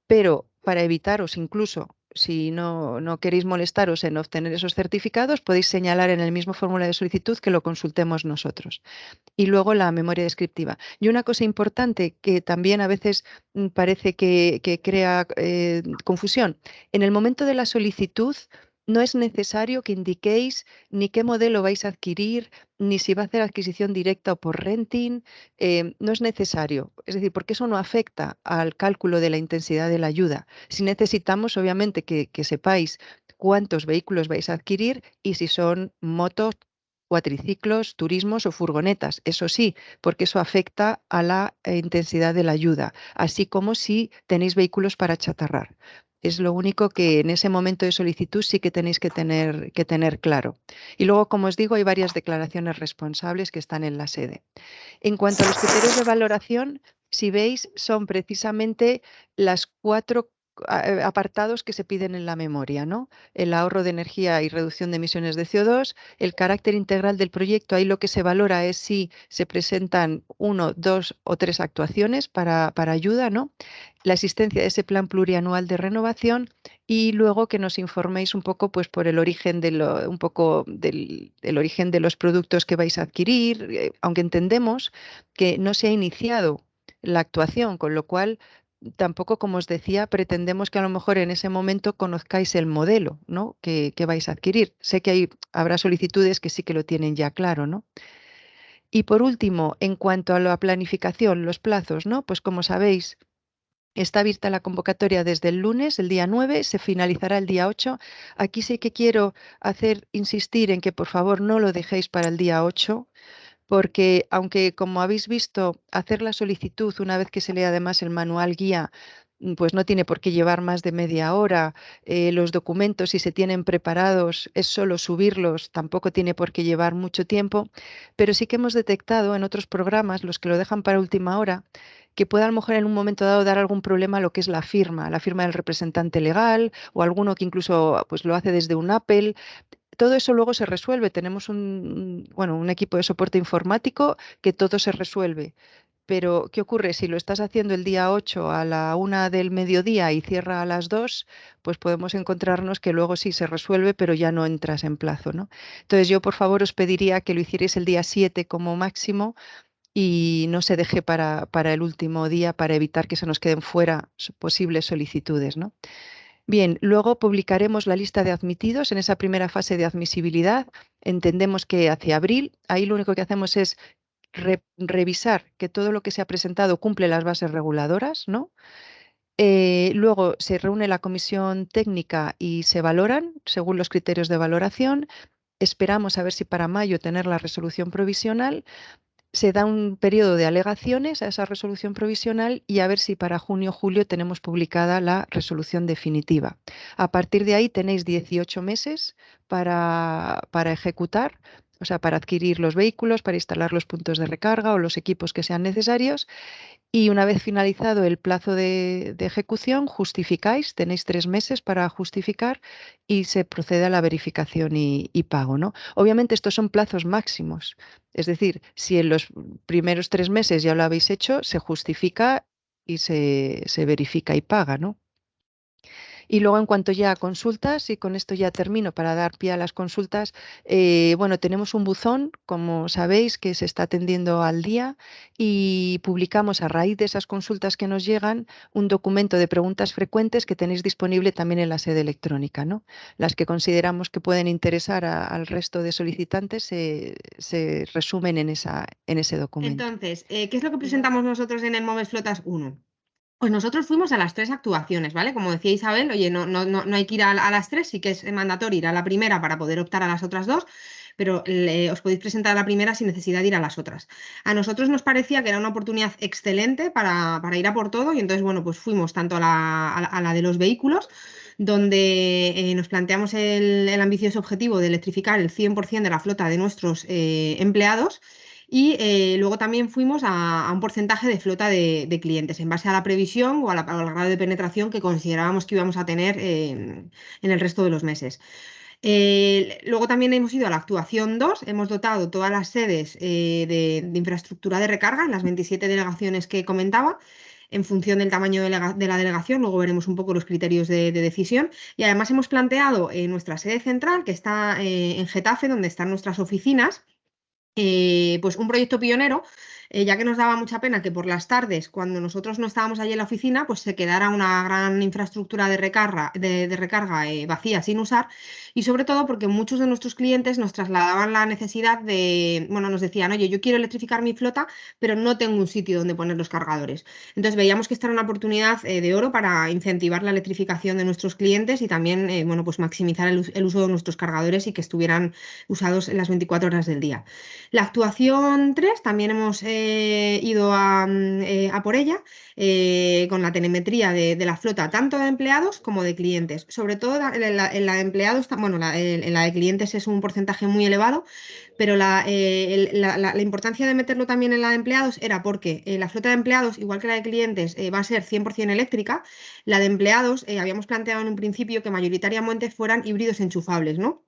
pero para evitaros incluso, si no queréis molestaros en obtener esos certificados, podéis señalar en el mismo formulario de solicitud que lo consultemos nosotros. Y luego la memoria descriptiva. Y una cosa importante que también a veces parece que crea confusión. En el momento de la solicitud no es necesario que indiquéis ni qué modelo vais a adquirir, ni si va a hacer adquisición directa o por renting. No es necesario. Es decir, porque eso no afecta al cálculo de la intensidad de la ayuda. Si necesitamos, obviamente, que sepáis cuántos vehículos vais a adquirir y si son motos, cuatriciclos, turismos o furgonetas. Eso sí, porque eso afecta a la intensidad de la ayuda, así como si tenéis vehículos para chatarrar. Es lo único que en ese momento de solicitud sí que tenéis que tener claro. Y luego, como os digo, hay varias declaraciones responsables que están en la sede. En cuanto a los criterios de valoración, si veis, son precisamente las 4 apartados que se piden en la memoria, ¿no? El ahorro de energía y reducción de emisiones de CO2, el carácter integral del proyecto. Ahí lo que se valora es si se presentan 1, 2 o 3 actuaciones para ayuda, ¿no? La existencia de ese plan plurianual de renovación y luego que nos informéis un poco pues, por el origen del origen de los productos que vais a adquirir, aunque entendemos que no se ha iniciado la actuación, con lo cual tampoco, como os decía, pretendemos que a lo mejor en ese momento conozcáis el modelo, ¿no?, que vais a adquirir. Sé que habrá solicitudes que sí que lo tienen ya claro, ¿no? Y por último, en cuanto a la planificación, los plazos, ¿no? Pues como sabéis, está abierta la convocatoria desde el lunes, el día 9, se finalizará el día 8. Aquí sí que quiero insistir en que por favor no lo dejéis para el día 8, porque aunque, como habéis visto, hacer la solicitud una vez que se lee además el manual guía, pues no tiene por qué llevar más de media hora. Los documentos, si se tienen preparados, es solo subirlos, tampoco tiene por qué llevar mucho tiempo, pero sí que hemos detectado en otros programas, los que lo dejan para última hora, que puede a lo mejor en un momento dado dar algún problema a lo que es la firma del representante legal o alguno que incluso pues, lo hace desde un Apple. Todo eso luego se resuelve. Tenemos un equipo de soporte informático que todo se resuelve. Pero, ¿qué ocurre? Si lo estás haciendo el día 8 a la 1 del mediodía y cierra a las 2, pues podemos encontrarnos que luego sí se resuelve, pero ya no entras en plazo, ¿no? Entonces yo, por favor, os pediría que lo hicierais el día 7 como máximo y no se deje para el último día para evitar que se nos queden fuera posibles solicitudes, ¿no? Bien, luego publicaremos la lista de admitidos en esa primera fase de admisibilidad. Entendemos que hacia abril, ahí lo único que hacemos es revisar que todo lo que se ha presentado cumple las bases reguladoras, ¿no? Luego se reúne la comisión técnica y se valoran según los criterios de valoración. esperamos a ver si para mayo tener la resolución provisional. Se da un periodo de alegaciones a esa resolución provisional y a ver si para junio o julio tenemos publicada la resolución definitiva. A partir de ahí tenéis 18 meses para ejecutar, o sea, para adquirir los vehículos, para instalar los puntos de recarga o los equipos que sean necesarios. Y una vez finalizado el plazo de ejecución, justificáis, tenéis 3 meses para justificar y se procede a la verificación y pago, ¿no? Obviamente estos son plazos máximos. Es decir, si en los primeros 3 meses ya lo habéis hecho, se justifica y se verifica y paga, ¿no? Y luego en cuanto ya a consultas, y con esto ya termino para dar pie a las consultas, bueno, tenemos un buzón, como sabéis, que se está atendiendo al día y publicamos a raíz de esas consultas que nos llegan un documento de preguntas frecuentes que tenéis disponible también en la sede electrónica, ¿no? Las que consideramos que pueden interesar al resto de solicitantes se resumen en ese documento. Entonces, ¿qué es lo que presentamos nosotros en el MOVES Flotas 1? Pues nosotros fuimos a las 3 actuaciones, ¿vale? Como decía Isabel, oye, no hay que ir a las 3, sí que es mandatorio ir a la primera para poder optar a las otras 2, pero os podéis presentar a la primera sin necesidad de ir a las otras. A nosotros nos parecía que era una oportunidad excelente para ir a por todo y entonces, bueno, pues fuimos tanto a la de los vehículos, donde nos planteamos el ambicioso objetivo de electrificar el 100% de la flota de nuestros empleados. Y luego también fuimos a un porcentaje de flota de clientes en base a la previsión o al grado de penetración que considerábamos que íbamos a tener en el resto de los meses. Luego también hemos ido a la actuación 2, hemos dotado todas las sedes de infraestructura de recarga en las 27 delegaciones que comentaba, en función del tamaño de la delegación, luego veremos un poco los criterios de decisión. Y además hemos planteado nuestra sede central, que está en Getafe, donde están nuestras oficinas, pues un proyecto pionero, ya que nos daba mucha pena que por las tardes, cuando nosotros no estábamos allí en la oficina, pues se quedara una gran infraestructura de recarga vacía, sin usar, y sobre todo porque muchos de nuestros clientes nos trasladaban la necesidad de, bueno, nos decían, oye, yo quiero electrificar mi flota, pero no tengo un sitio donde poner los cargadores. Entonces veíamos que esta era una oportunidad de oro para incentivar la electrificación de nuestros clientes y también, bueno, pues maximizar el uso de nuestros cargadores y que estuvieran usados en las 24 horas del día. La actuación 3 también hemos ido a por ella con la telemetría de la flota, tanto de empleados como de clientes. Sobre todo en la de empleados, bueno, en la de clientes es un porcentaje muy elevado, pero la importancia de meterlo también en la de empleados era porque la flota de empleados, igual que la de clientes, va a ser 100% eléctrica. La de empleados habíamos planteado en un principio que mayoritariamente fueran híbridos enchufables, ¿no?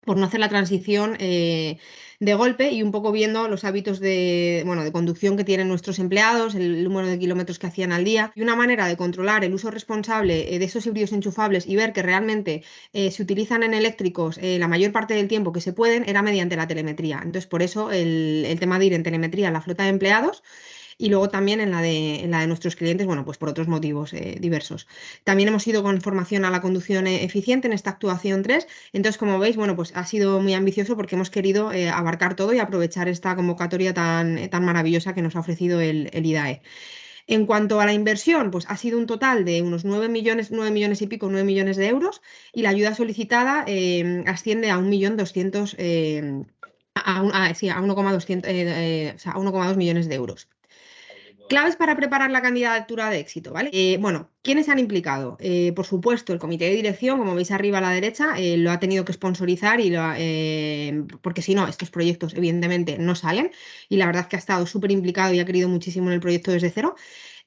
Por no hacer la transición de golpe y un poco viendo los hábitos de conducción que tienen nuestros empleados, el número de kilómetros que hacían al día, y una manera de controlar el uso responsable de esos híbridos enchufables y ver que realmente se utilizan en eléctricos la mayor parte del tiempo que se pueden era mediante la telemetría. Entonces, por eso el tema de ir en telemetría en la flota de empleados. Y luego también en la de nuestros clientes, bueno, pues por otros motivos diversos. También hemos ido con formación a la conducción eficiente en esta actuación 3. Entonces, como veis, bueno, pues ha sido muy ambicioso porque hemos querido abarcar todo y aprovechar esta convocatoria tan maravillosa que nos ha ofrecido el IDAE. En cuanto a la inversión, pues ha sido un total de unos 9 millones y pico, 9 millones de euros, y la ayuda solicitada asciende a 1.200.000, a 1,2 millones de euros. Claves para preparar la candidatura de éxito, ¿vale? Bueno, ¿quiénes se han implicado? Por supuesto, el comité de dirección, como veis arriba a la derecha, lo ha tenido que sponsorizar porque si no, estos proyectos evidentemente no salen, y la verdad es que ha estado súper implicado y ha querido muchísimo en el proyecto desde cero.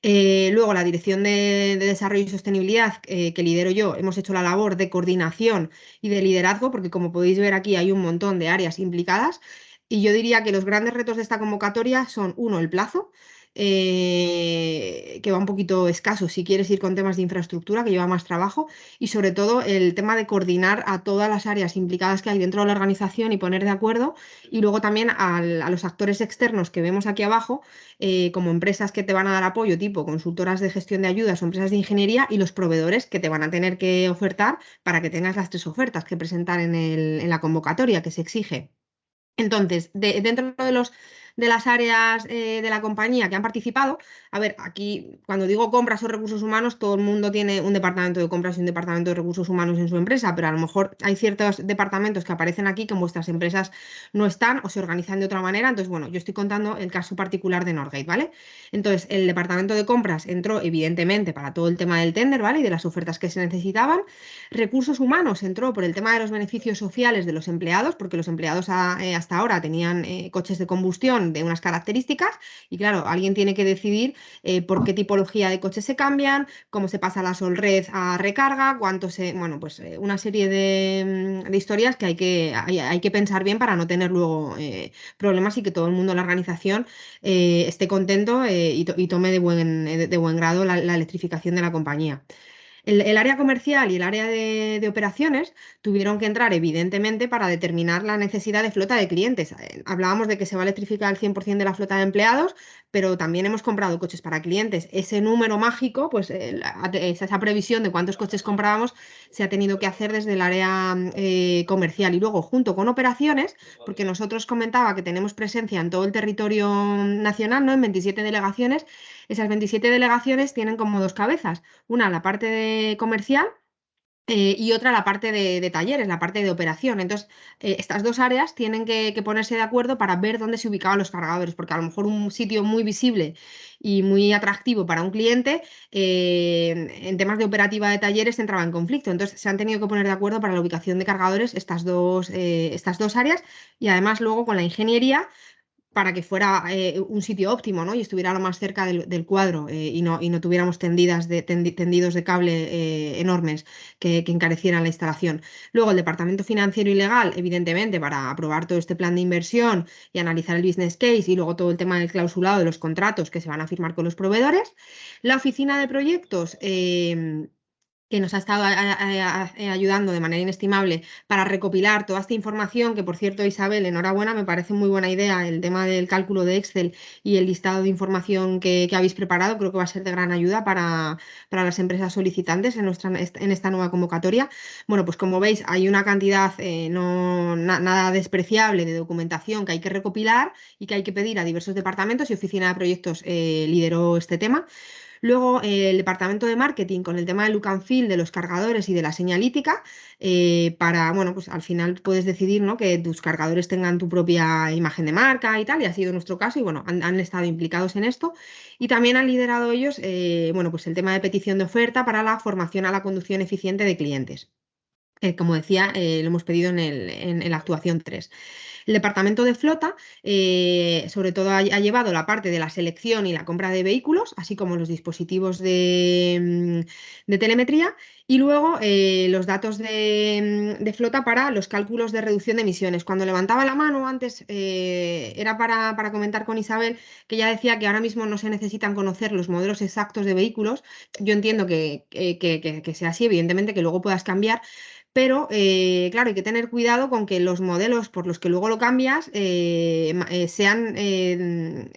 Luego, la Dirección de Desarrollo y Sostenibilidad, que lidero yo, hemos hecho la labor de coordinación y de liderazgo, porque como podéis ver aquí hay un montón de áreas implicadas, y yo diría que los grandes retos de esta convocatoria son, uno, el plazo, que va un poquito escaso si quieres ir con temas de infraestructura, que lleva más trabajo, y sobre todo el tema de coordinar a todas las áreas implicadas que hay dentro de la organización y poner de acuerdo, y luego también a los actores externos que vemos aquí abajo, como empresas que te van a dar apoyo, tipo consultoras de gestión de ayudas o empresas de ingeniería, y los proveedores que te van a tener que ofertar para que tengas las 3 ofertas que presentar en la convocatoria que se exige. Entonces, dentro de las áreas de la compañía que han participado. A ver, aquí cuando digo compras o recursos humanos, todo el mundo tiene un departamento de compras y un departamento de recursos humanos en su empresa, pero a lo mejor hay ciertos departamentos que aparecen aquí que en vuestras empresas no están o se organizan de otra manera. Entonces, bueno, yo estoy contando el caso particular de Norgate, ¿vale? Entonces, el departamento de compras entró evidentemente para todo el tema del tender, ¿vale? Y de las ofertas que se necesitaban. Recursos humanos entró por el tema de los beneficios sociales de los empleados, porque los empleados hasta ahora tenían coches de combustión de unas características y claro, alguien tiene que decidir por qué tipología de coches se cambian, cómo se pasa la Solred a recarga, cuánto se... Bueno, pues una serie de historias que hay que pensar bien para no tener luego problemas y que todo el mundo en la organización esté contento y tome de buen grado la electrificación de la compañía. El área comercial y el área de operaciones tuvieron que entrar, evidentemente, para determinar la necesidad de flota de clientes. Hablábamos de que se va a electrificar el 100% de la flota de empleados, pero también hemos comprado coches para clientes. Ese número mágico, pues esa previsión de cuántos coches comprábamos, se ha tenido que hacer desde el área comercial. Y luego, junto con operaciones, porque nosotros comentaba que tenemos presencia en todo el territorio nacional, ¿no? En 27 delegaciones. Esas 27 delegaciones tienen como dos cabezas. Una, la parte de comercial y otra, la parte de talleres, la parte de operación. Entonces, estas dos áreas tienen que ponerse de acuerdo para ver dónde se ubicaban los cargadores, porque a lo mejor un sitio muy visible y muy atractivo para un cliente, en temas de operativa de talleres entraba en conflicto. Entonces, se han tenido que poner de acuerdo para la ubicación de cargadores estas dos áreas y además luego con la ingeniería para que fuera un sitio óptimo, ¿no? Y estuviera lo más cerca del cuadro y no tuviéramos tendidos de cable enormes que encarecieran la instalación. Luego el departamento financiero y legal, evidentemente, para aprobar todo este plan de inversión y analizar el business case y luego todo el tema del clausulado de los contratos que se van a firmar con los proveedores. La oficina de proyectos... que nos ha estado ayudando de manera inestimable para recopilar toda esta información, que por cierto, Isabel, enhorabuena, me parece muy buena idea el tema del cálculo de Excel y el listado de información que habéis preparado, creo que va a ser de gran ayuda para las empresas solicitantes en esta nueva convocatoria. Bueno, pues como veis, hay una cantidad nada despreciable de documentación que hay que recopilar y que hay que pedir a diversos departamentos y oficina de proyectos lideró este tema. Luego, el departamento de marketing con el tema del look and feel de los cargadores y de la señalítica, bueno, pues al final puedes decidir, ¿no? Que tus cargadores tengan tu propia imagen de marca y tal, y ha sido nuestro caso, y bueno, han estado implicados en esto. Y también han liderado ellos, bueno, pues el tema de petición de oferta para la formación a la conducción eficiente de clientes. Como decía, lo hemos pedido en la actuación 3. El departamento de flota, sobre todo, ha llevado la parte de la selección y la compra de vehículos, así como los dispositivos de telemetría, y luego los datos de flota para los cálculos de reducción de emisiones. Cuando levantaba la mano antes, era para comentar con Isabel, que ya decía que ahora mismo no se necesitan conocer los modelos exactos de vehículos. Yo entiendo que sea así, evidentemente que luego puedas cambiar. Pero, claro, hay que tener cuidado con que los modelos por los que luego lo cambias sean el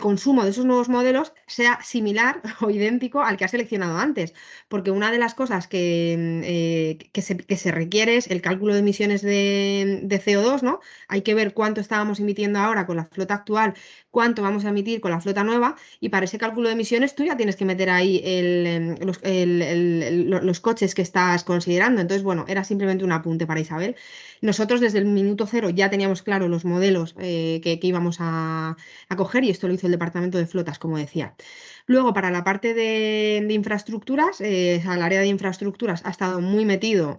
consumo de esos nuevos modelos sea similar o idéntico al que has seleccionado antes, porque una de las cosas que se requiere es el cálculo de emisiones de CO2, ¿no? Hay que ver cuánto estábamos emitiendo ahora con la flota actual, cuánto vamos a emitir con la flota nueva, y para ese cálculo de emisiones tú ya tienes que meter ahí los coches que estás considerando. Entonces, bueno, era simplemente un apunte para Isabel. Nosotros desde el minuto cero ya teníamos claro los modelos que íbamos a coger, y esto lo hizo el departamento de flotas, como decía. Luego, para la parte de infraestructuras, el área de infraestructuras ha estado muy metido,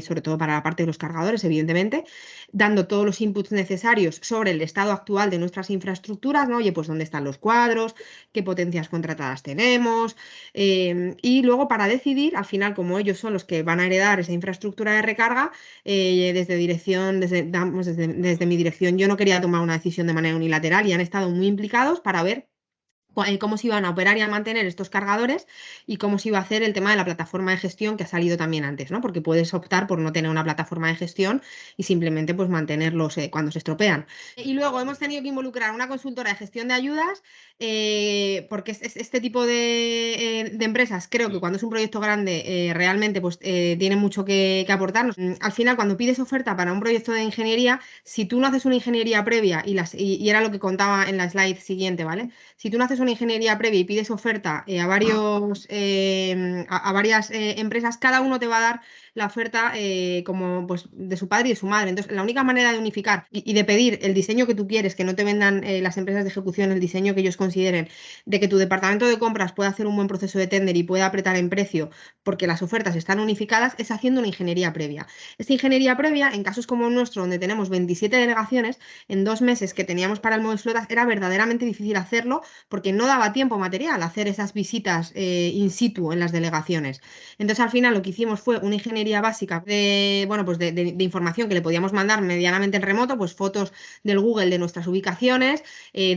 sobre todo para la parte de los cargadores, evidentemente, dando todos los inputs necesarios sobre el estado actual de nuestras infraestructuras, ¿no? Oye, pues dónde están los cuadros, qué potencias contratadas tenemos, y luego para decidir, al final, como ellos son los que van a heredar esa infraestructura de recarga, desde mi dirección, yo no quería tomar una decisión de manera unilateral y han estado muy implicados para ver cómo se iban a operar y a mantener estos cargadores y cómo se iba a hacer el tema de la plataforma de gestión que ha salido también antes, ¿no? Porque puedes optar por no tener una plataforma de gestión y simplemente pues mantenerlos cuando se estropean. Y luego hemos tenido que involucrar una consultora de gestión de ayudas porque este tipo de empresas, creo que cuando es un proyecto grande realmente pues tiene mucho que aportarnos. Al final, cuando pides oferta para un proyecto de ingeniería, si tú no haces una ingeniería previa y era lo que contaba en la slide siguiente, ¿vale? Si tú no haces una ingeniería previa y pides oferta a varias empresas, cada uno te va a dar la oferta como pues, de su padre y de su madre. Entonces, la única manera de unificar y de pedir el diseño que tú quieres, que no te vendan las empresas de ejecución el diseño que ellos consideren, de que tu departamento de compras pueda hacer un buen proceso de tender y pueda apretar en precio porque las ofertas están unificadas, es haciendo una ingeniería previa. Esta ingeniería previa, en casos como el nuestro, donde tenemos 27 delegaciones, en 2 meses que teníamos para el Moves Flotas, era verdaderamente difícil hacerlo porque no daba tiempo material a hacer esas visitas in situ en las delegaciones. Entonces, al final, lo que hicimos fue una ingeniería básica bueno, pues de información que le podíamos mandar medianamente en remoto, pues fotos del Google de nuestras ubicaciones,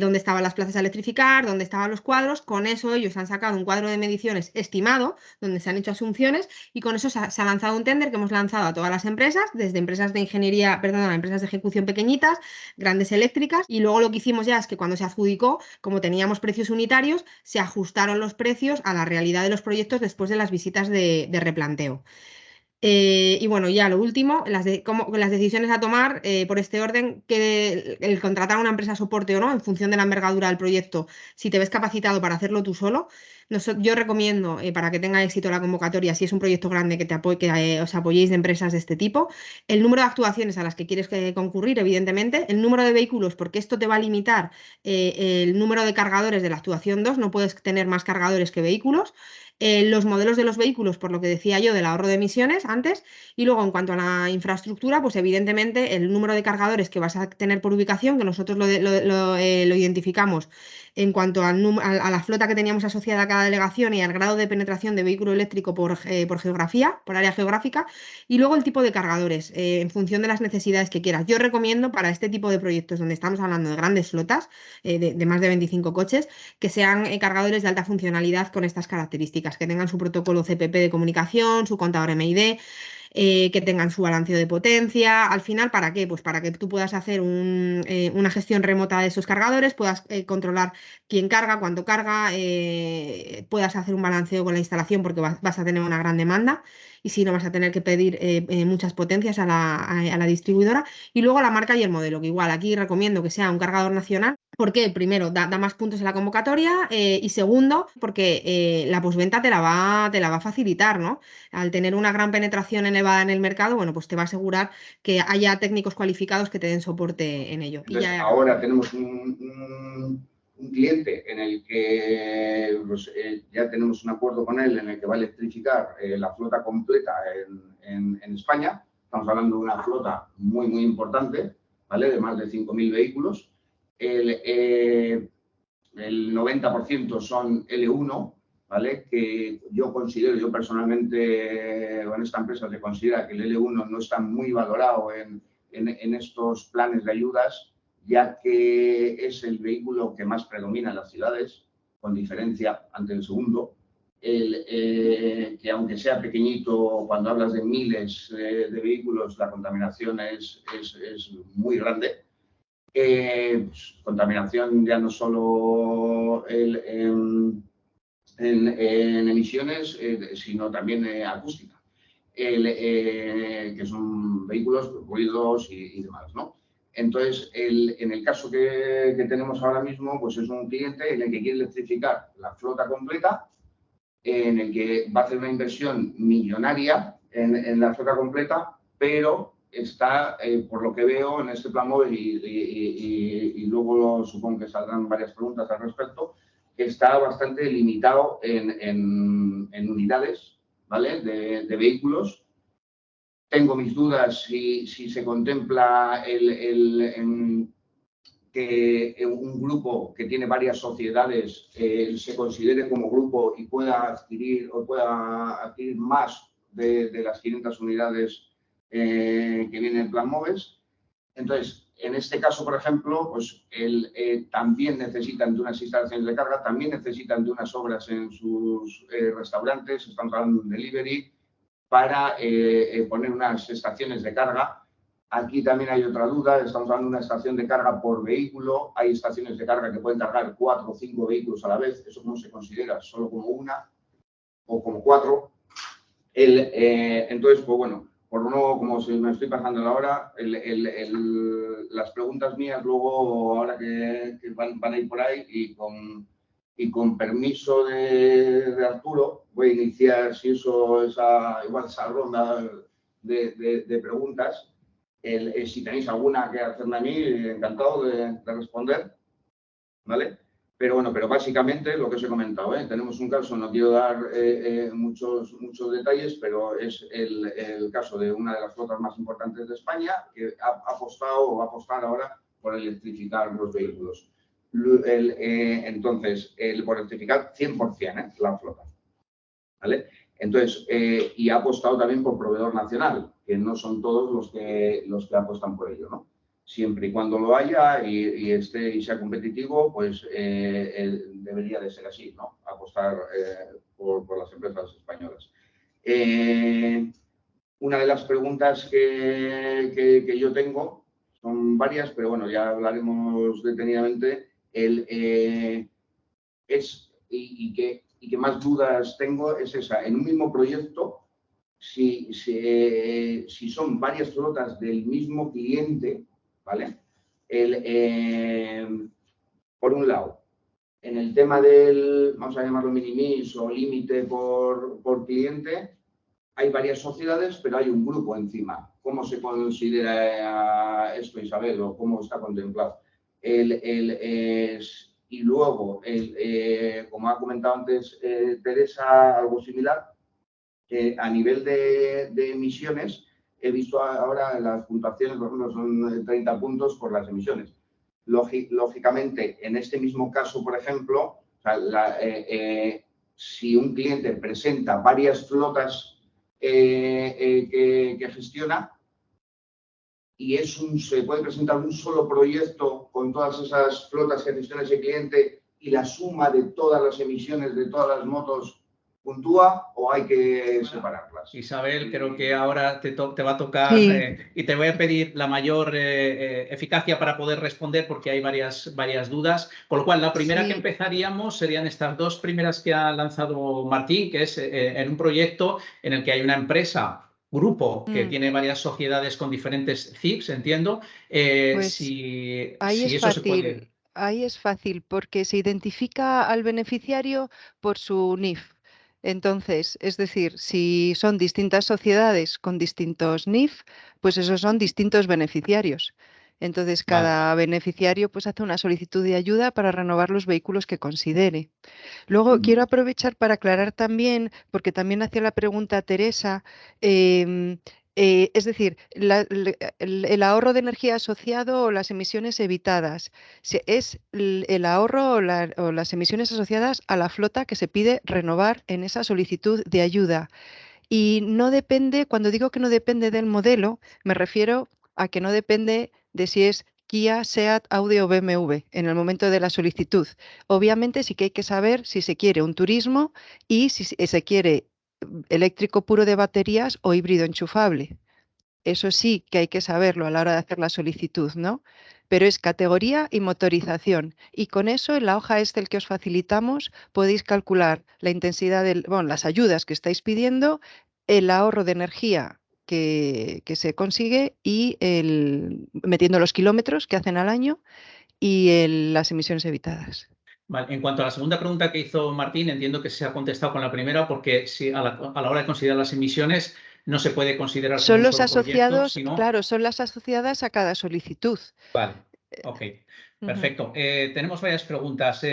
dónde estaban las plazas a electrificar, dónde estaban los cuadros. Con eso ellos han sacado un cuadro de mediciones estimado, donde se han hecho asunciones, y con eso se ha lanzado un tender que hemos lanzado a todas las empresas, desde empresas de ingeniería, perdón, a empresas de ejecución pequeñitas, grandes eléctricas, y luego lo que hicimos ya es que cuando se adjudicó, como teníamos precios unitarios, se ajustaron los precios a la realidad de los proyectos después de las visitas de replanteo. Y bueno, ya lo último, las decisiones a tomar por este orden, que el contratar a una empresa soporte o no, en función de la envergadura del proyecto, si te ves capacitado para hacerlo tú solo. Yo recomiendo, para que tenga éxito la convocatoria, si es un proyecto grande, que os apoyéis de empresas de este tipo, el número de actuaciones a las que quieres concurrir, evidentemente, el número de vehículos, porque esto te va a limitar el número de cargadores de la actuación 2, no puedes tener más cargadores que vehículos. Los modelos de los vehículos, por lo que decía yo, del ahorro de emisiones antes, y luego en cuanto a la infraestructura, pues evidentemente el número de cargadores que vas a tener por ubicación, que nosotros lo identificamos en cuanto a la flota que teníamos asociada a cada delegación y al grado de penetración de vehículo eléctrico por geografía, por área geográfica, y luego el tipo de cargadores, en función de las necesidades que quieras. Yo recomiendo para este tipo de proyectos donde estamos hablando de grandes flotas, de más de 25 coches, que sean cargadores de alta funcionalidad con estas características, que tengan su protocolo CPP de comunicación, su contador MID, que tengan su balanceo de potencia. Al final, ¿para qué? Pues para que tú puedas hacer una gestión remota de esos cargadores, puedas controlar quién carga, cuánto carga, puedas hacer un balanceo con la instalación porque vas a tener una gran demanda y si no vas a tener que pedir muchas potencias a la distribuidora. Y luego la marca y el modelo, que igual aquí recomiendo que sea un cargador nacional. Porque primero da más puntos en la convocatoria y segundo, porque la postventa te la va a facilitar, ¿no? Al tener una gran penetración elevada en el mercado, bueno, pues te va a asegurar que haya técnicos cualificados que te den soporte en ello. Entonces, ahora tenemos un cliente en el que pues, ya tenemos un acuerdo con él en el que va a electrificar la flota completa en España. Estamos hablando de una flota muy, muy importante, ¿vale? De más de 5.000 vehículos. El 90% son L1, ¿vale? Que yo personalmente, en esta empresa se considera que el L1 no está muy valorado en estos planes de ayudas, ya que es el vehículo que más predomina en las ciudades, con diferencia ante el segundo. Que aunque sea pequeñito, cuando hablas de miles de vehículos, la contaminación es muy grande. Pues, contaminación ya no solo en emisiones, sino también acústica, que son vehículos, ruidos y demás, ¿no? Entonces, en el caso que tenemos ahora mismo, pues es un cliente en el que quiere electrificar la flota completa, en el que va a hacer una inversión millonaria en la flota completa, pero está, por lo que veo en este plan móvil y luego supongo que saldrán varias preguntas al respecto, está bastante limitado en unidades, ¿vale? de vehículos. Tengo mis dudas si se contempla que un grupo que tiene varias sociedades se considere como grupo y pueda adquirir más de las 500 unidades que viene en plan MOVES. Entonces, en este caso, por ejemplo, pues también necesitan de unas instalaciones de carga, también necesitan de unas obras en sus restaurantes, estamos hablando de un delivery, para poner unas estaciones de carga. Aquí también hay otra duda, estamos hablando de una estación de carga por vehículo, hay estaciones de carga que pueden cargar 4 o 5 vehículos a la vez, eso no se considera solo como una o como 4. Entonces, pues bueno, por no, como si me estoy pasando la hora, las preguntas mías luego, ahora que van a ir por ahí y con permiso de Arturo, voy a iniciar, si esa ronda de preguntas. Si tenéis alguna que hacerme a mí, encantado de responder, ¿vale? Pero bueno, pero básicamente lo que os he comentado, tenemos un caso, no quiero dar muchos detalles, pero es el caso de una de las flotas más importantes de España que ha apostado o va a apostar ahora por electrificar los vehículos. Entonces, por electrificar 100% la flota, ¿vale? Entonces, y ha apostado también por proveedor nacional, que no son todos los que apuestan por ello, ¿no? Siempre y cuando lo haya y sea competitivo, pues debería de ser así, ¿no? Apostar por las empresas españolas. Una de las preguntas que yo tengo, son varias, pero bueno, ya hablaremos detenidamente, y que más dudas tengo es esa. En un mismo proyecto, si son varias flotas del mismo cliente, ¿vale? Por un lado, en el tema del, vamos a llamarlo minimis o límite por cliente, hay varias sociedades, pero hay un grupo encima. ¿Cómo se considera esto, Isabel, o cómo está contemplado? Y luego, como ha comentado antes Teresa, algo similar, a nivel de emisiones, he visto ahora las puntuaciones, por ejemplo, son 30 puntos por las emisiones. Lógicamente, en este mismo caso, por ejemplo, si un cliente presenta varias flotas que gestiona, y se puede presentar un solo proyecto con todas esas flotas que gestiona ese cliente y la suma de todas las emisiones de todas las motos puntúa, o hay que separarlas. Isabel, creo que ahora te va a tocar y te voy a pedir la mayor eficacia para poder responder, porque hay varias dudas. Con lo cual, la primera que empezaríamos serían estas dos primeras que ha lanzado Martín, que es en un proyecto en el que hay una empresa, grupo, que tiene varias sociedades con diferentes CIFs, entiendo. Pues si es eso fácil. se puede... Ahí es fácil porque se identifica al beneficiario por su NIF. Entonces, es decir, si son distintas sociedades con distintos NIF, pues esos son distintos beneficiarios. Entonces, cada beneficiario pues hace una solicitud de ayuda para renovar los vehículos que considere. Luego, quiero aprovechar para aclarar también, porque también hacía la pregunta Teresa, es decir, el ahorro de energía asociado o las emisiones evitadas. Es el ahorro o las emisiones asociadas a la flota que se pide renovar en esa solicitud de ayuda. Y no depende, cuando digo que no depende del modelo, me refiero a que no depende de si es Kia, SEAT, Audi o BMW en el momento de la solicitud. Obviamente sí que hay que saber si se quiere un turismo y si se quiere eléctrico puro de baterías o híbrido enchufable. Eso sí que hay que saberlo a la hora de hacer la solicitud, ¿no? Pero es categoría y motorización. Y con eso, en la hoja Excel que os facilitamos, podéis calcular la intensidad las ayudas que estáis pidiendo, el ahorro de energía que se consigue y metiendo los kilómetros que hacen al año y las emisiones evitadas. Vale. En cuanto a la segunda pregunta que hizo Martín, entiendo que se ha contestado con la primera, porque si a la hora de considerar las emisiones no se puede considerar son como los un solo asociados, proyecto, sino... claro, son las asociadas a cada solicitud. Vale, ok, perfecto. Tenemos varias preguntas.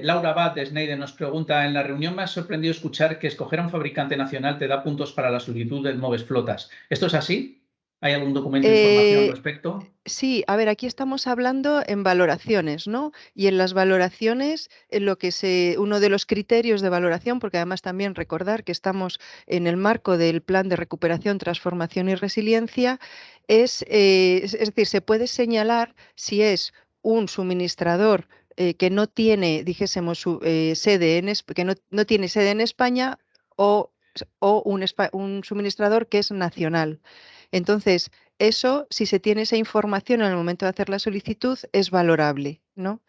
Laura Abad de Schneider nos pregunta: en la reunión me ha sorprendido escuchar que escoger a un fabricante nacional te da puntos para la solicitud del MOVES Flotas. ¿Esto es así? ¿Hay algún documento de información al respecto? Sí, a ver, aquí estamos hablando en valoraciones, ¿no? Y en las valoraciones, en lo que uno de los criterios de valoración, porque además también recordar que estamos en el marco del Plan de Recuperación, Transformación y Resiliencia, es decir, se puede señalar si es un suministrador que no tiene, dijésemos, sede que no tiene sede en España o un suministrador que es nacional. Entonces, eso, si se tiene esa información en el momento de hacer la solicitud, es valorable, ¿no?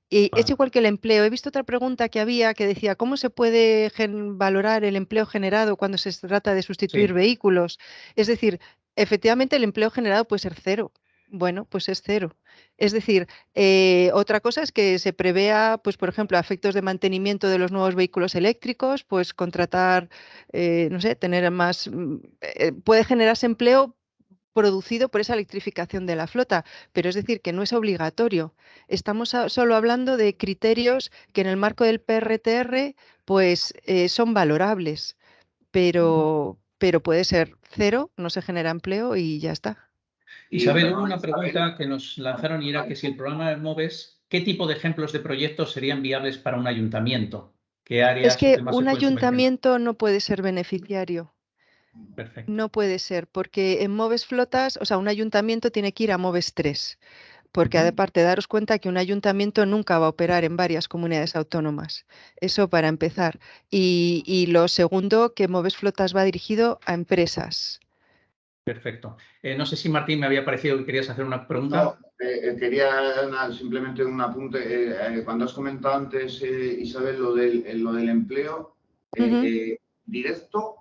Y es Vale. igual que el empleo. He visto otra pregunta que había que decía, ¿cómo se puede valorar el empleo generado cuando se trata de sustituir Sí. vehículos? Es decir, efectivamente el empleo generado puede ser cero. Bueno, pues es cero. Es decir, otra cosa es que se prevea, pues por ejemplo, a efectos de mantenimiento de los nuevos vehículos eléctricos, pues contratar, no sé, tener más, puede generarse empleo producido por esa electrificación de la flota, pero es decir, que no es obligatorio. Estamos solo hablando de criterios que en el marco del PRTR pues son valorables, pero puede ser cero, no se genera empleo y ya está. Isabel, hubo perdón, una Isabel, pregunta que nos lanzaron y era que si el programa de MOVES, ¿qué tipo de ejemplos de proyectos serían viables para un ayuntamiento? ¿Qué Es áreas o que temas se un pueden subvencionar? ayuntamiento no puede ser beneficiario. Perfecto. No puede ser, porque en MOVES flotas, o sea, un ayuntamiento tiene que ir a MOVES 3. Porque Ujú. aparte, daros cuenta que un ayuntamiento nunca va a operar en varias comunidades autónomas. Eso para empezar. Y lo segundo, que Moves Flotas va dirigido a empresas. Perfecto. No sé si Martín me había parecido que querías hacer una pregunta. No, quería simplemente un apunte. Cuando has comentado antes, Isabel, lo del empleo, ¿directo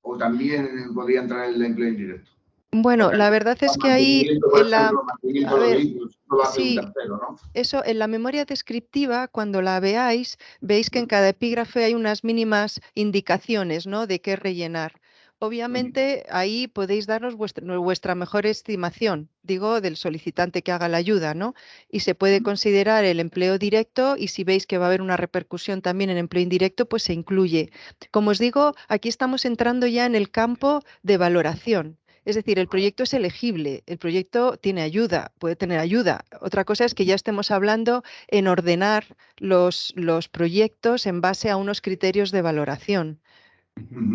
o también podría entrar el empleo indirecto? Bueno, Porque la aquí verdad es que ahí, mantenimiento, por ejemplo, mantenimiento a de los ver, vehículos, no lo hace un sí, tercero, ¿no? eso en la memoria descriptiva, cuando la veáis, veis que en cada epígrafe hay unas mínimas indicaciones, ¿no?, de qué rellenar. Obviamente ahí podéis darnos vuestra mejor estimación, digo, del solicitante que haga la ayuda, ¿no? Y se puede considerar el empleo directo y si veis que va a haber una repercusión también en empleo indirecto, pues se incluye. Como os digo, aquí estamos entrando ya en el campo de valoración. Es decir, el proyecto es elegible, el proyecto tiene ayuda, puede tener ayuda. Otra cosa es que ya estemos hablando en ordenar los proyectos en base a unos criterios de valoración.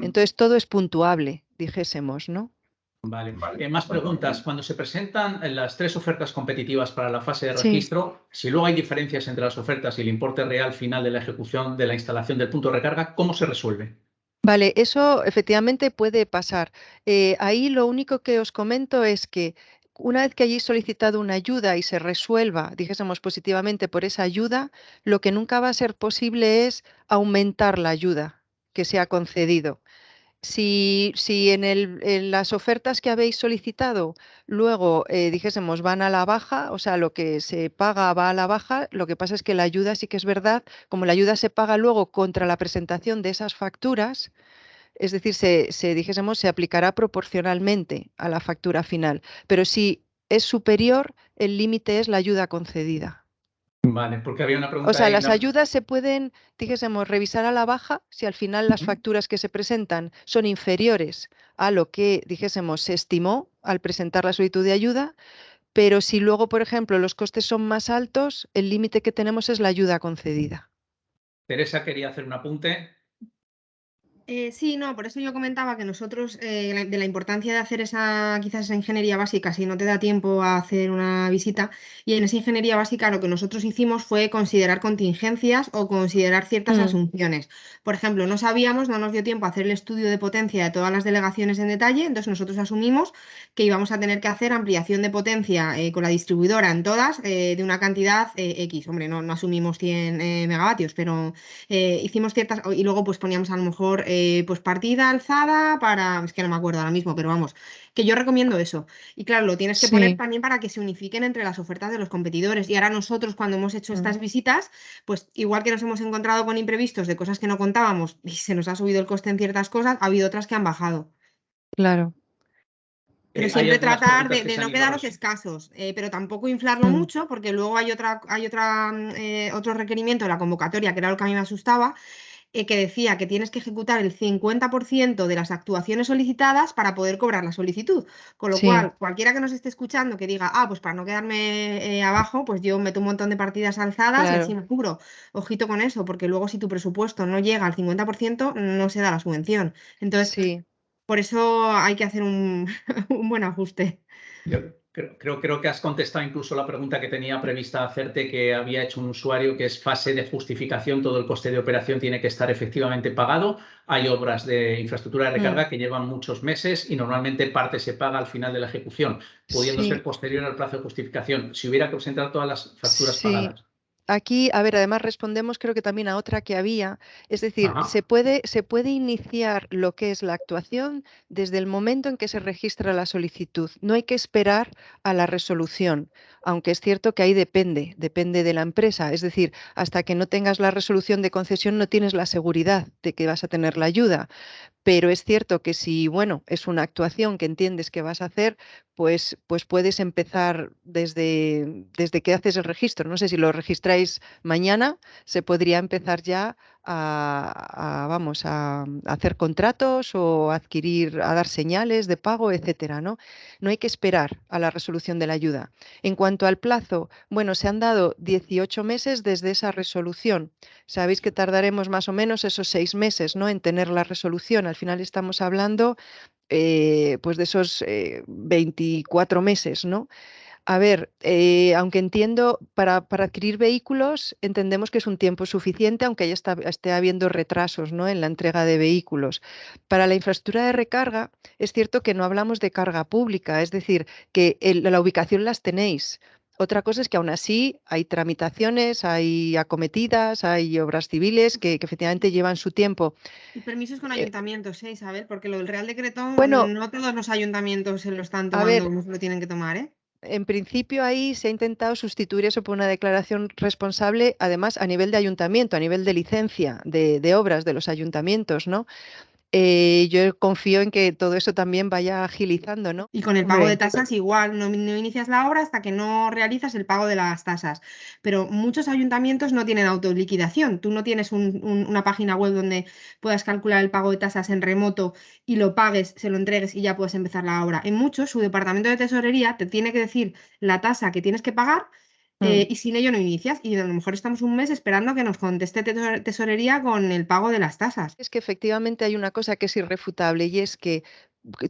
Entonces, todo es puntuable, dijésemos, ¿no? Vale. Vale. Más preguntas. Cuando se presentan las 3 ofertas competitivas para la fase de Sí. registro, si luego hay diferencias entre las ofertas y el importe real final de la ejecución de la instalación del punto de recarga, ¿cómo se resuelve? Vale, eso efectivamente puede pasar. Ahí lo único que os comento es que una vez que hayáis solicitado una ayuda y se resuelva, dijésemos positivamente por esa ayuda, lo que nunca va a ser posible es aumentar la ayuda que se ha concedido. Si en las ofertas que habéis solicitado luego dijésemos van a la baja, o sea, lo que se paga va a la baja, lo que pasa es que la ayuda sí que es verdad, como la ayuda se paga luego contra la presentación de esas facturas, es decir, dijésemos, se aplicará proporcionalmente a la factura final, pero si es superior, el límite es la ayuda concedida. Vale, porque había una O pregunta sea, ahí. las ayudas se pueden, dijésemos, revisar a la baja si al final las facturas que se presentan son inferiores a lo que, dijésemos, se estimó al presentar la solicitud de ayuda, pero si luego, por ejemplo, los costes son más altos, el límite que tenemos es la ayuda concedida. Teresa quería hacer un apunte. Sí, no, por eso yo comentaba que nosotros, de la importancia de hacer quizás esa ingeniería básica, si no te da tiempo a hacer una visita, y en esa ingeniería básica lo que nosotros hicimos fue considerar contingencias o considerar ciertas asunciones. Por ejemplo, no sabíamos, no nos dio tiempo a hacer el estudio de potencia de todas las delegaciones en detalle, entonces nosotros asumimos que íbamos a tener que hacer ampliación de potencia con la distribuidora en todas de una cantidad X. Hombre, no asumimos 100 megavatios, pero hicimos ciertas, y luego pues poníamos a lo mejor pues partida alzada para, es que no me acuerdo ahora mismo, pero vamos, que yo recomiendo eso. Y claro, lo tienes que poner Sí. también para que se unifiquen entre las ofertas de los competidores. Y ahora nosotros cuando hemos hecho estas visitas, pues igual que nos hemos encontrado con imprevistos de cosas que no contábamos y se nos ha subido el coste en ciertas cosas, ha habido otras que han bajado. Claro. Pero Hay siempre algunas tratar preguntas que de se han no ido quedaros escasos, pero tampoco inflarlo mucho, porque luego hay otro requerimiento de la convocatoria, que era lo que a mí me asustaba, que decía que tienes que ejecutar el 50% de las actuaciones solicitadas para poder cobrar la solicitud. Con lo Sí, cual, cualquiera que nos esté escuchando que diga, ah, pues para no quedarme abajo, pues yo meto un montón de partidas alzadas y así claro, me cubro. Ojito con eso, porque luego si tu presupuesto no llega al 50%, no se da la subvención. Entonces, sí. por eso hay que hacer un, un buen ajuste. Yo creo que has contestado incluso la pregunta que tenía prevista hacerte, que había hecho un usuario, que es fase de justificación. Todo el coste de operación tiene que estar efectivamente pagado. Hay obras de infraestructura de Mm, recarga que llevan muchos meses y normalmente parte se paga al final de la ejecución, pudiendo ser sí, posterior al plazo de justificación, si hubiera que presentar todas las facturas sí. pagadas. Aquí, a ver, además respondemos creo que también a otra que había, es decir, Ajá. se puede iniciar lo que es la actuación desde el momento en que se registra la solicitud. No hay que esperar a la resolución, aunque es cierto que ahí depende de la empresa. Es decir, hasta que no tengas la resolución de concesión no tienes la seguridad de que vas a tener la ayuda. Pero es cierto que si, bueno, es una actuación que entiendes que vas a hacer, pues puedes empezar desde que haces el registro. No sé si lo registráis mañana, se podría empezar ya vamos, a hacer contratos o a dar señales de pago, etcétera, ¿no? No hay que esperar a la resolución de la ayuda. En cuanto al plazo, bueno, se han dado 18 meses desde esa resolución. Sabéis que tardaremos más o menos esos 6 meses, ¿no?, en tener la resolución. Al final estamos hablando pues de esos 24 meses, ¿no? A ver, aunque entiendo, para adquirir vehículos entendemos que es un tiempo suficiente, aunque ya esté habiendo retrasos, ¿no?, en la entrega de vehículos. Para la infraestructura de recarga, es cierto que no hablamos de carga pública, es decir, que la ubicación las tenéis. Otra cosa es que aún así hay tramitaciones, hay acometidas, hay obras civiles que efectivamente llevan su tiempo. Y permisos con Eh, ayuntamientos, Isabel, porque lo del Real Decreto, bueno, no todos los ayuntamientos se lo están a tomando ver, como se lo tienen que tomar, ¿eh? en principio ahí se ha intentado sustituir eso por una declaración responsable, además a nivel de ayuntamiento, a nivel de licencia de obras de los ayuntamientos, ¿no? Yo confío en que todo eso también vaya agilizando, ¿no? Y con el pago de Hombre, tasas igual, no inicias la obra hasta que no realizas el pago de las tasas. Pero muchos ayuntamientos no tienen autoliquidación. Tú no tienes una página web donde puedas calcular el pago de tasas en remoto y lo pagues, se lo entregues y ya puedes empezar la obra. En muchos, su departamento de tesorería te tiene que decir la tasa que tienes que pagar, mm, y sin ello no inicias. Y a lo mejor estamos un mes esperando a que nos conteste tesorería con el pago de las tasas. es que efectivamente hay una cosa que es irrefutable y es que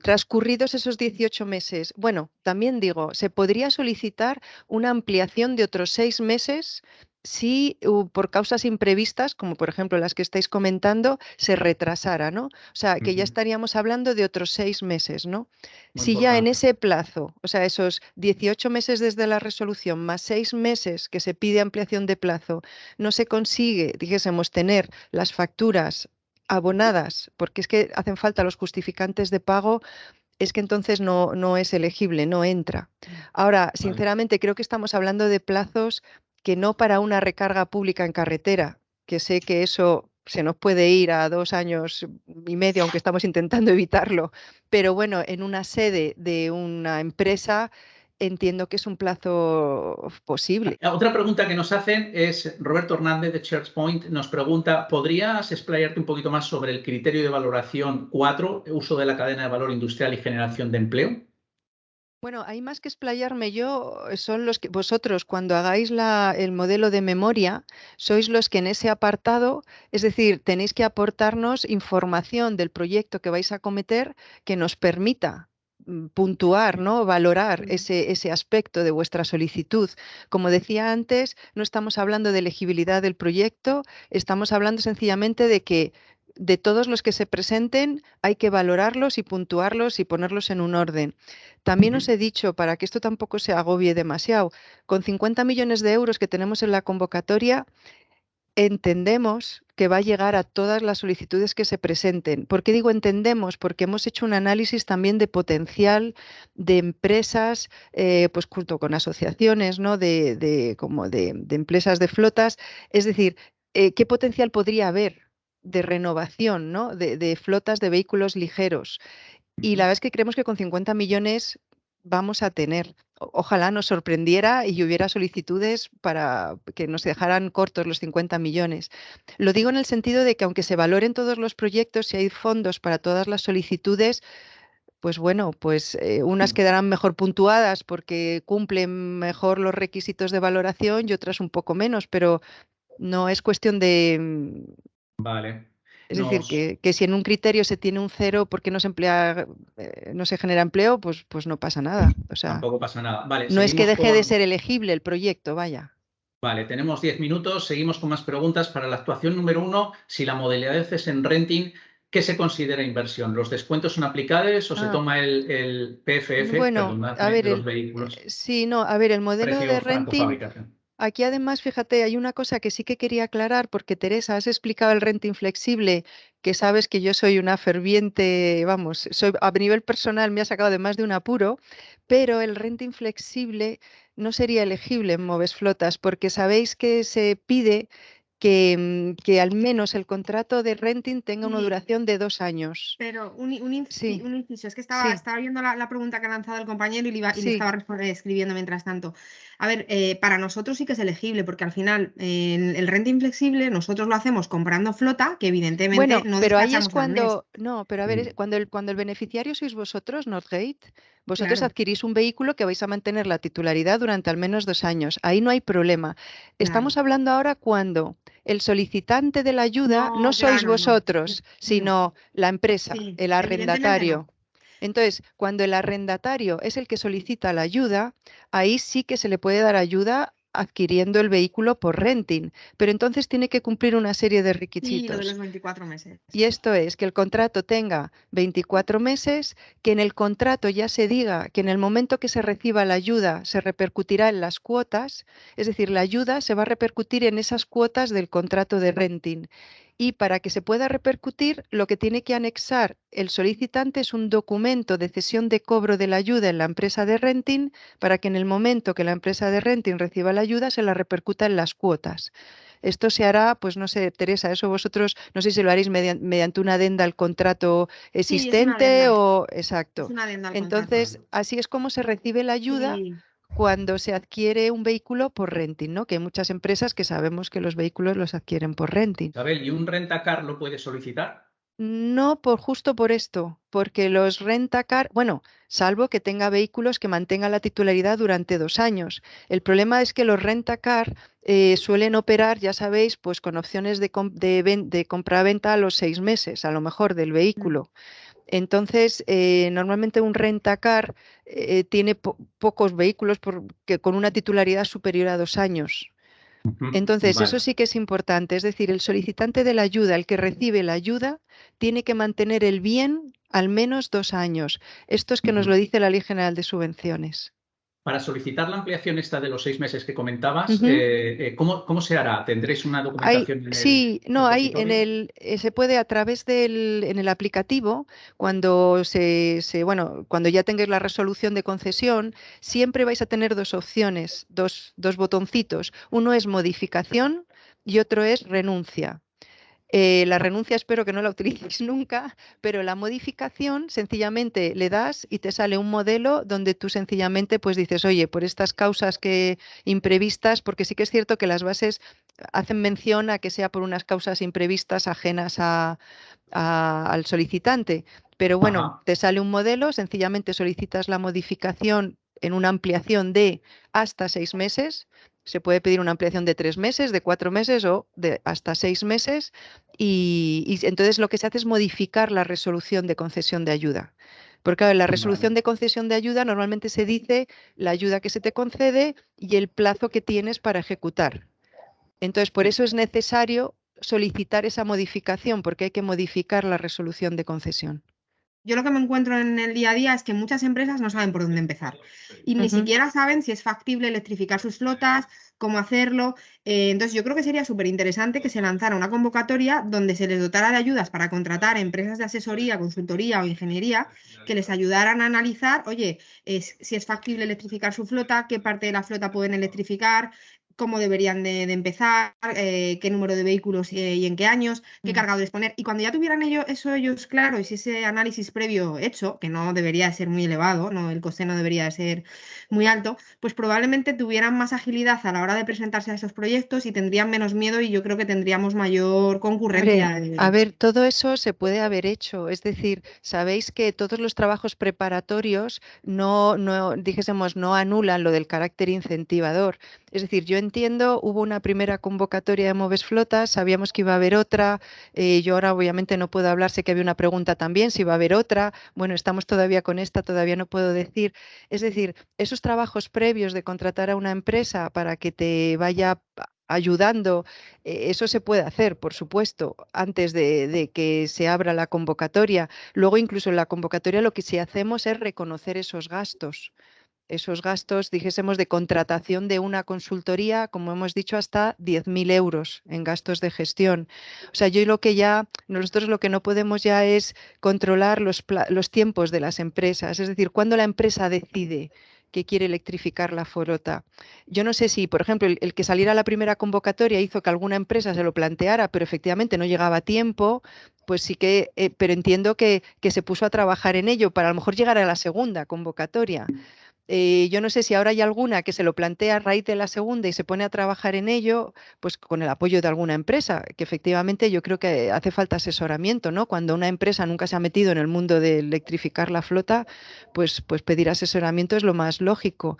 transcurridos esos 18 meses, bueno, también digo, se podría solicitar una ampliación de otros 6 meses si por causas imprevistas, como por ejemplo las que estáis comentando, se retrasara, ¿no? O sea, que ya Ujú. estaríamos hablando de otros 6 meses, ¿no? Muy Si ya en importante. ese plazo, o sea, esos 18 meses desde la resolución más 6 meses que se pide ampliación de plazo, no se consigue, dijésemos, tener las facturas abonadas, porque es que hacen falta los justificantes de pago, es que entonces no es elegible, no entra. Ahora, Vale. sinceramente, creo que estamos hablando de plazos que no para una recarga pública en carretera, que sé que eso se nos puede ir a 2 años y medio, aunque estamos intentando evitarlo, pero bueno, en una sede de una empresa entiendo que es un plazo posible. Otra pregunta que nos hacen es Roberto Hernández de ChargePoint. Nos pregunta, ¿podrías explayarte un poquito más sobre el criterio de valoración 4, uso de la cadena de valor industrial y generación de empleo? Bueno, hay más que explayarme yo, son los que vosotros cuando hagáis el modelo de memoria, sois los que en ese apartado, es decir, tenéis que aportarnos información del proyecto que vais a cometer que nos permita puntuar, ¿no?, valorar ese aspecto de vuestra solicitud. Como decía antes, no estamos hablando de elegibilidad del proyecto, estamos hablando sencillamente de que de todos los que se presenten hay que valorarlos y puntuarlos y ponerlos en un orden. También os he dicho, para que esto tampoco se agobie demasiado, con 50 millones de euros que tenemos en la convocatoria, entendemos que va a llegar a todas las solicitudes que se presenten. ¿Por qué digo entendemos? Porque hemos hecho un análisis también de potencial de empresas, pues junto con asociaciones, ¿no?, de empresas de flotas. Es decir, ¿qué potencial podría haber de renovación, ¿no?, de flotas de vehículos ligeros? Y la verdad es que creemos que con 50 millones vamos a tener. ojalá nos sorprendiera y hubiera solicitudes para que nos dejaran cortos los 50 millones. Lo digo en el sentido de que aunque se valoren todos los proyectos, si hay fondos para todas las solicitudes, pues bueno, pues unas quedarán mejor puntuadas porque cumplen mejor los requisitos de valoración y otras un poco menos, pero no es cuestión de... Vale. Es decir, que si en un criterio se tiene un 0 porque no se emplea, no se genera empleo, pues no pasa nada. O sea, Tampoco pasa nada. Vale, no es que seguimos deje de ser elegible el proyecto, vaya. Vale, tenemos 10 minutos, seguimos con más preguntas. Para la actuación número 1, si la modalidad es en renting, ¿qué se considera inversión? ¿Los descuentos son aplicables o se toma el PFF, Bueno, a perdonadme, ver, de los vehículos? sí, no, a ver, el modelo de Precio renting, franco-fabricación. aquí además, fíjate, hay una cosa que sí que quería aclarar, porque Teresa, has explicado el renting flexible, que sabes que yo soy una ferviente, vamos, a nivel personal me ha sacado de más de un apuro, pero el renting flexible no sería elegible en Moves Flotas, porque sabéis que se pide que al menos el contrato de renting tenga una Sí. duración de 2 años. Pero un Sí, inciso, es que sí, estaba viendo la pregunta que ha lanzado el compañero y le sí. estaba escribiendo mientras tanto. A ver, para nosotros sí que es elegible, porque al final el renting flexible nosotros lo hacemos comprando flota, que evidentemente Bueno, no pero ahí es despachamos al mes. cuando, no, pero a ver, cuando el beneficiario sois vosotros, Northgate, vosotros Claro, adquirís un vehículo que vais a mantener la titularidad durante al menos 2 años. Ahí no hay problema. Estamos claro. hablando ahora cuando el solicitante de la ayuda no No, sois claro, no. vosotros, sino la empresa, Sí, el evidentemente no. arrendatario. Entonces, cuando el arrendatario es el que solicita la ayuda, ahí sí que se le puede dar ayuda adquiriendo el vehículo por renting, pero entonces tiene que cumplir una serie de Sí, lo de requisitos. los 24 meses. Y esto es que el contrato tenga 24 meses, que en el contrato ya se diga que en el momento que se reciba la ayuda se repercutirá en las cuotas, es decir, la ayuda se va a repercutir en esas cuotas del contrato de renting. Y para que se pueda repercutir, lo que tiene que anexar el solicitante es un documento de cesión de cobro de la ayuda en la empresa de renting para que en el momento que la empresa de renting reciba la ayuda se la repercuta en las cuotas. Esto se hará, pues no sé, Teresa, eso vosotros, no sé si lo haréis mediante una adenda al contrato Sí, es una adenda. existente o... Es Exacto. una adenda al contrato. Entonces, así es como se recibe la ayuda Sí. cuando se adquiere un vehículo por renting, ¿no? Que hay muchas empresas que sabemos que los vehículos los adquieren por renting. Isabel, ¿y un rentacar lo puede solicitar? No justo por esto, porque los rentacar, bueno, salvo que tenga vehículos que mantengan la titularidad durante 2 años. El problema es que los rentacar suelen operar, ya sabéis, pues con opciones de compra-venta a los 6 meses, a lo mejor del vehículo. Entonces, normalmente un rentacar tiene pocos vehículos con una titularidad superior a 2 años. Entonces, Vale. eso sí que es importante, es decir, el solicitante de la ayuda, el que recibe la ayuda, tiene que mantener el bien al menos 2 años. Esto es que nos lo dice la Ley General de Subvenciones. Para solicitar la ampliación esta de los 6 meses que comentabas, Ujú. ¿cómo se hará? ¿Tendréis una documentación en el Sí, no, hay repositorio? se puede a través en el aplicativo, cuando cuando ya tengáis la resolución de concesión, siempre vais a tener 2 opciones, dos botoncitos. Uno es modificación y otro es renuncia. La renuncia espero que no la utilicéis nunca, pero la modificación sencillamente le das y te sale un modelo donde tú sencillamente pues dices, oye, por estas causas que imprevistas, porque sí que es cierto que las bases hacen mención a que sea por unas causas imprevistas ajenas al solicitante. Pero bueno, Ajá. te sale un modelo, sencillamente solicitas la modificación en una ampliación de hasta 6 meses. Se puede pedir una ampliación de 3 meses, de 4 meses o de hasta 6 meses. Y entonces lo que se hace es modificar la resolución de concesión de ayuda. Porque claro, en la resolución Vale. de concesión de ayuda normalmente se dice la ayuda que se te concede y el plazo que tienes para ejecutar. Entonces, por eso es necesario solicitar esa modificación, porque hay que modificar la resolución de concesión. Yo lo que me encuentro en el día a día es que muchas empresas no saben por dónde empezar y ni siquiera saben si es factible electrificar sus flotas, cómo hacerlo. Entonces yo creo que sería súper interesante que se lanzara una convocatoria donde se les dotara de ayudas para contratar empresas de asesoría, consultoría o ingeniería que les ayudaran a analizar, oye, si es factible electrificar su flota, qué parte de la flota pueden electrificar, cómo deberían de empezar, qué número de vehículos y en qué años, qué cargadores poner. Y cuando ya tuvieran ellos claro y si ese análisis previo hecho, que no debería ser muy elevado, no, el coste no debería ser muy alto, pues probablemente tuvieran más agilidad a la hora de presentarse a esos proyectos y tendrían menos miedo y yo creo que tendríamos mayor concurrencia. Hombre, a ver, todo eso se puede haber hecho. Es decir, sabéis que todos los trabajos preparatorios dijésemos, no anulan lo del carácter incentivador. Es decir, yo entiendo, hubo una primera convocatoria de Moves Flotas, sabíamos que iba a haber otra. Yo ahora obviamente no puedo hablar, sé que había una pregunta también, si va a haber otra. Bueno, estamos todavía con esta, todavía no puedo decir. Es decir, esos trabajos previos de contratar a una empresa para que te vaya ayudando, eso se puede hacer, por supuesto, antes de que se abra la convocatoria. Luego, incluso en la convocatoria, lo que sí hacemos es reconocer esos gastos, dijésemos, de contratación de una consultoría, como hemos dicho, hasta 10.000 euros en gastos de gestión. O sea, nosotros lo que no podemos ya es controlar los tiempos de las empresas, es decir, cuando la empresa decide que quiere electrificar la flota. Yo no sé si, por ejemplo, el que saliera la primera convocatoria hizo que alguna empresa se lo planteara, pero efectivamente no llegaba a tiempo, pues sí que, pero entiendo que se puso a trabajar en ello para a lo mejor llegar a la segunda convocatoria. Yo no sé si ahora hay alguna que se lo plantea a raíz de la segunda y se pone a trabajar en ello, pues con el apoyo de alguna empresa, que efectivamente yo creo que hace falta asesoramiento, ¿no? Cuando una empresa nunca se ha metido en el mundo de electrificar la flota, pues pedir asesoramiento es lo más lógico.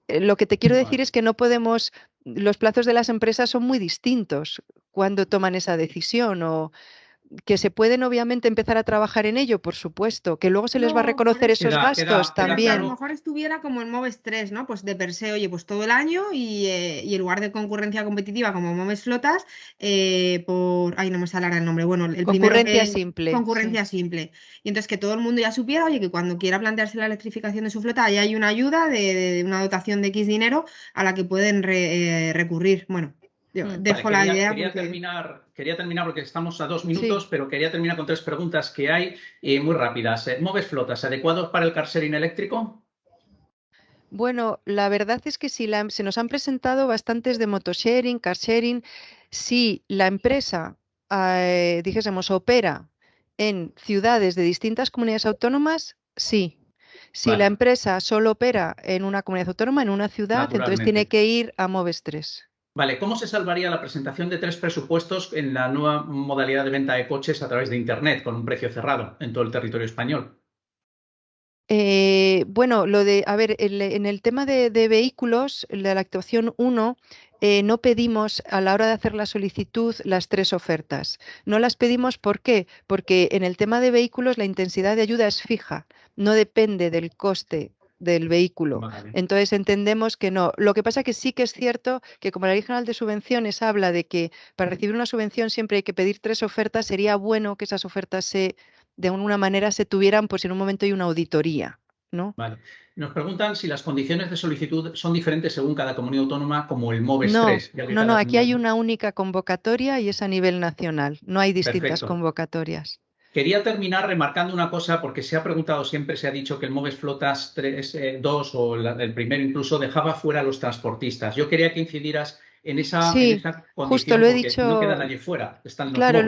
Lo que te quiero decir es que los plazos de las empresas son muy distintos cuando toman esa decisión o que se pueden obviamente empezar a trabajar en ello, por supuesto, que luego se les va a No, por reconocer eso. esos gastos Pero que a lo también. mejor estuviera como en Moves 3, ¿no? Pues de per se, oye, pues todo el año y en lugar de concurrencia competitiva como Moves Flotas, ay, no me sale ahora el nombre, bueno, el primero Concurrencia simple, concurrencia simple. Y entonces que todo el mundo ya supiera, oye, que cuando quiera plantearse la electrificación de su flota, ahí hay una ayuda de una dotación de X dinero a la que pueden recurrir. Bueno, yo dejo la idea Quería terminar porque estamos a 2 minutos, sí. pero quería terminar con 3 preguntas que hay muy rápidas. ¿Moves flotas adecuados para el car sharing eléctrico? Bueno, la verdad es que sí, se nos han presentado bastantes de motosharing, car sharing. Si la empresa, dijésemos, opera en ciudades de distintas comunidades autónomas, sí. Si la Vale, empresa solo opera en una comunidad autónoma, en una ciudad, entonces tiene naturalmente. que ir a Moves 3. Vale, ¿cómo se salvaría la presentación de 3 presupuestos en la nueva modalidad de venta de coches a través de Internet con un precio cerrado en todo el territorio español? Bueno, a ver, en el tema de vehículos, la actuación 1, no pedimos a la hora de hacer la solicitud las 3 ofertas. No las pedimos, ¿por qué? Porque en el tema de vehículos la intensidad de ayuda es fija, no depende del coste del vehículo. Vale. Entonces entendemos que no. Lo que pasa que sí que es cierto que como la Ley General de Subvenciones habla de que para recibir una subvención siempre hay que pedir 3 ofertas, sería bueno que esas ofertas de alguna manera se tuvieran, pues en un momento hay una auditoría, ¿no? Vale. Nos preguntan si las condiciones de solicitud son diferentes según cada comunidad autónoma, como el MOVES No, 3. Ya que no, aquí hay una única convocatoria y es a nivel nacional, no hay distintas Perfecto. convocatorias. Quería terminar remarcando una cosa, porque se ha preguntado siempre, se ha dicho que el MOVES Flotas 3, 2 o el primero incluso dejaba fuera a los transportistas. Yo quería que incidieras en esa Sí, justo condición, lo he porque no queda dicho. nadie fuera, están los Claro, MOVES.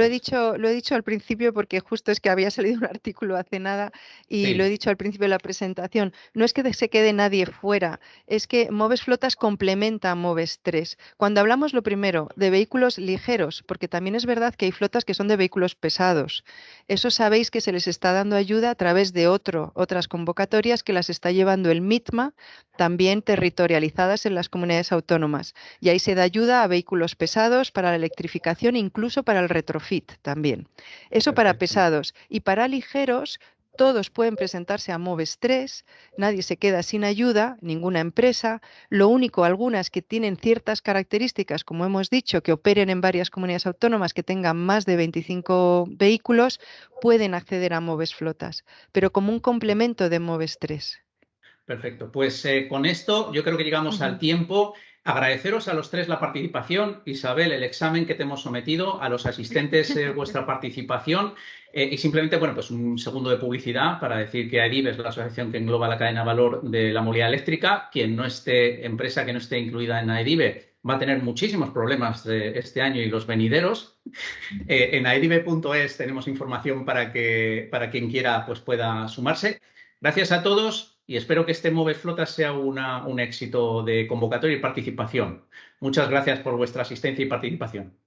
lo he dicho al principio porque justo es que había salido un artículo hace nada y lo he Sí, dicho al principio de la presentación. No es que se quede nadie fuera, es que Moves Flotas complementa a Moves 3. Cuando hablamos lo primero de vehículos ligeros, porque también es verdad que hay flotas que son de vehículos pesados. Eso sabéis que se les está dando ayuda a través de otras convocatorias que las está llevando el MITMA, también territorializadas en las comunidades autónomas. Y ahí se da ayuda a vehículos pesados para la electrificación, incluso para el retrofit también. Eso para perfecto. pesados. Y para ligeros, todos pueden presentarse a Moves 3, nadie se queda sin ayuda, ninguna empresa. Lo único, algunas que tienen ciertas características, como hemos dicho, que operen en varias comunidades autónomas, que tengan más de 25 vehículos, pueden acceder a Moves Flotas, pero como un complemento de Moves 3. Perfecto. Pues con esto yo creo que llegamos al tiempo. Agradeceros a los 3 la participación. Isabel, el examen que te hemos sometido, a los asistentes vuestra participación y simplemente, bueno, pues un segundo de publicidad para decir que AEDIB es la asociación que engloba la cadena de valor de la movilidad eléctrica. Empresa que no esté incluida en AEDIB va a tener muchísimos problemas este año y los venideros. En aedive.es tenemos información para quien quiera pues, pueda sumarse. Gracias a todos y espero que este Moves Flotas sea un éxito de convocatoria y participación. Muchas gracias por vuestra asistencia y participación.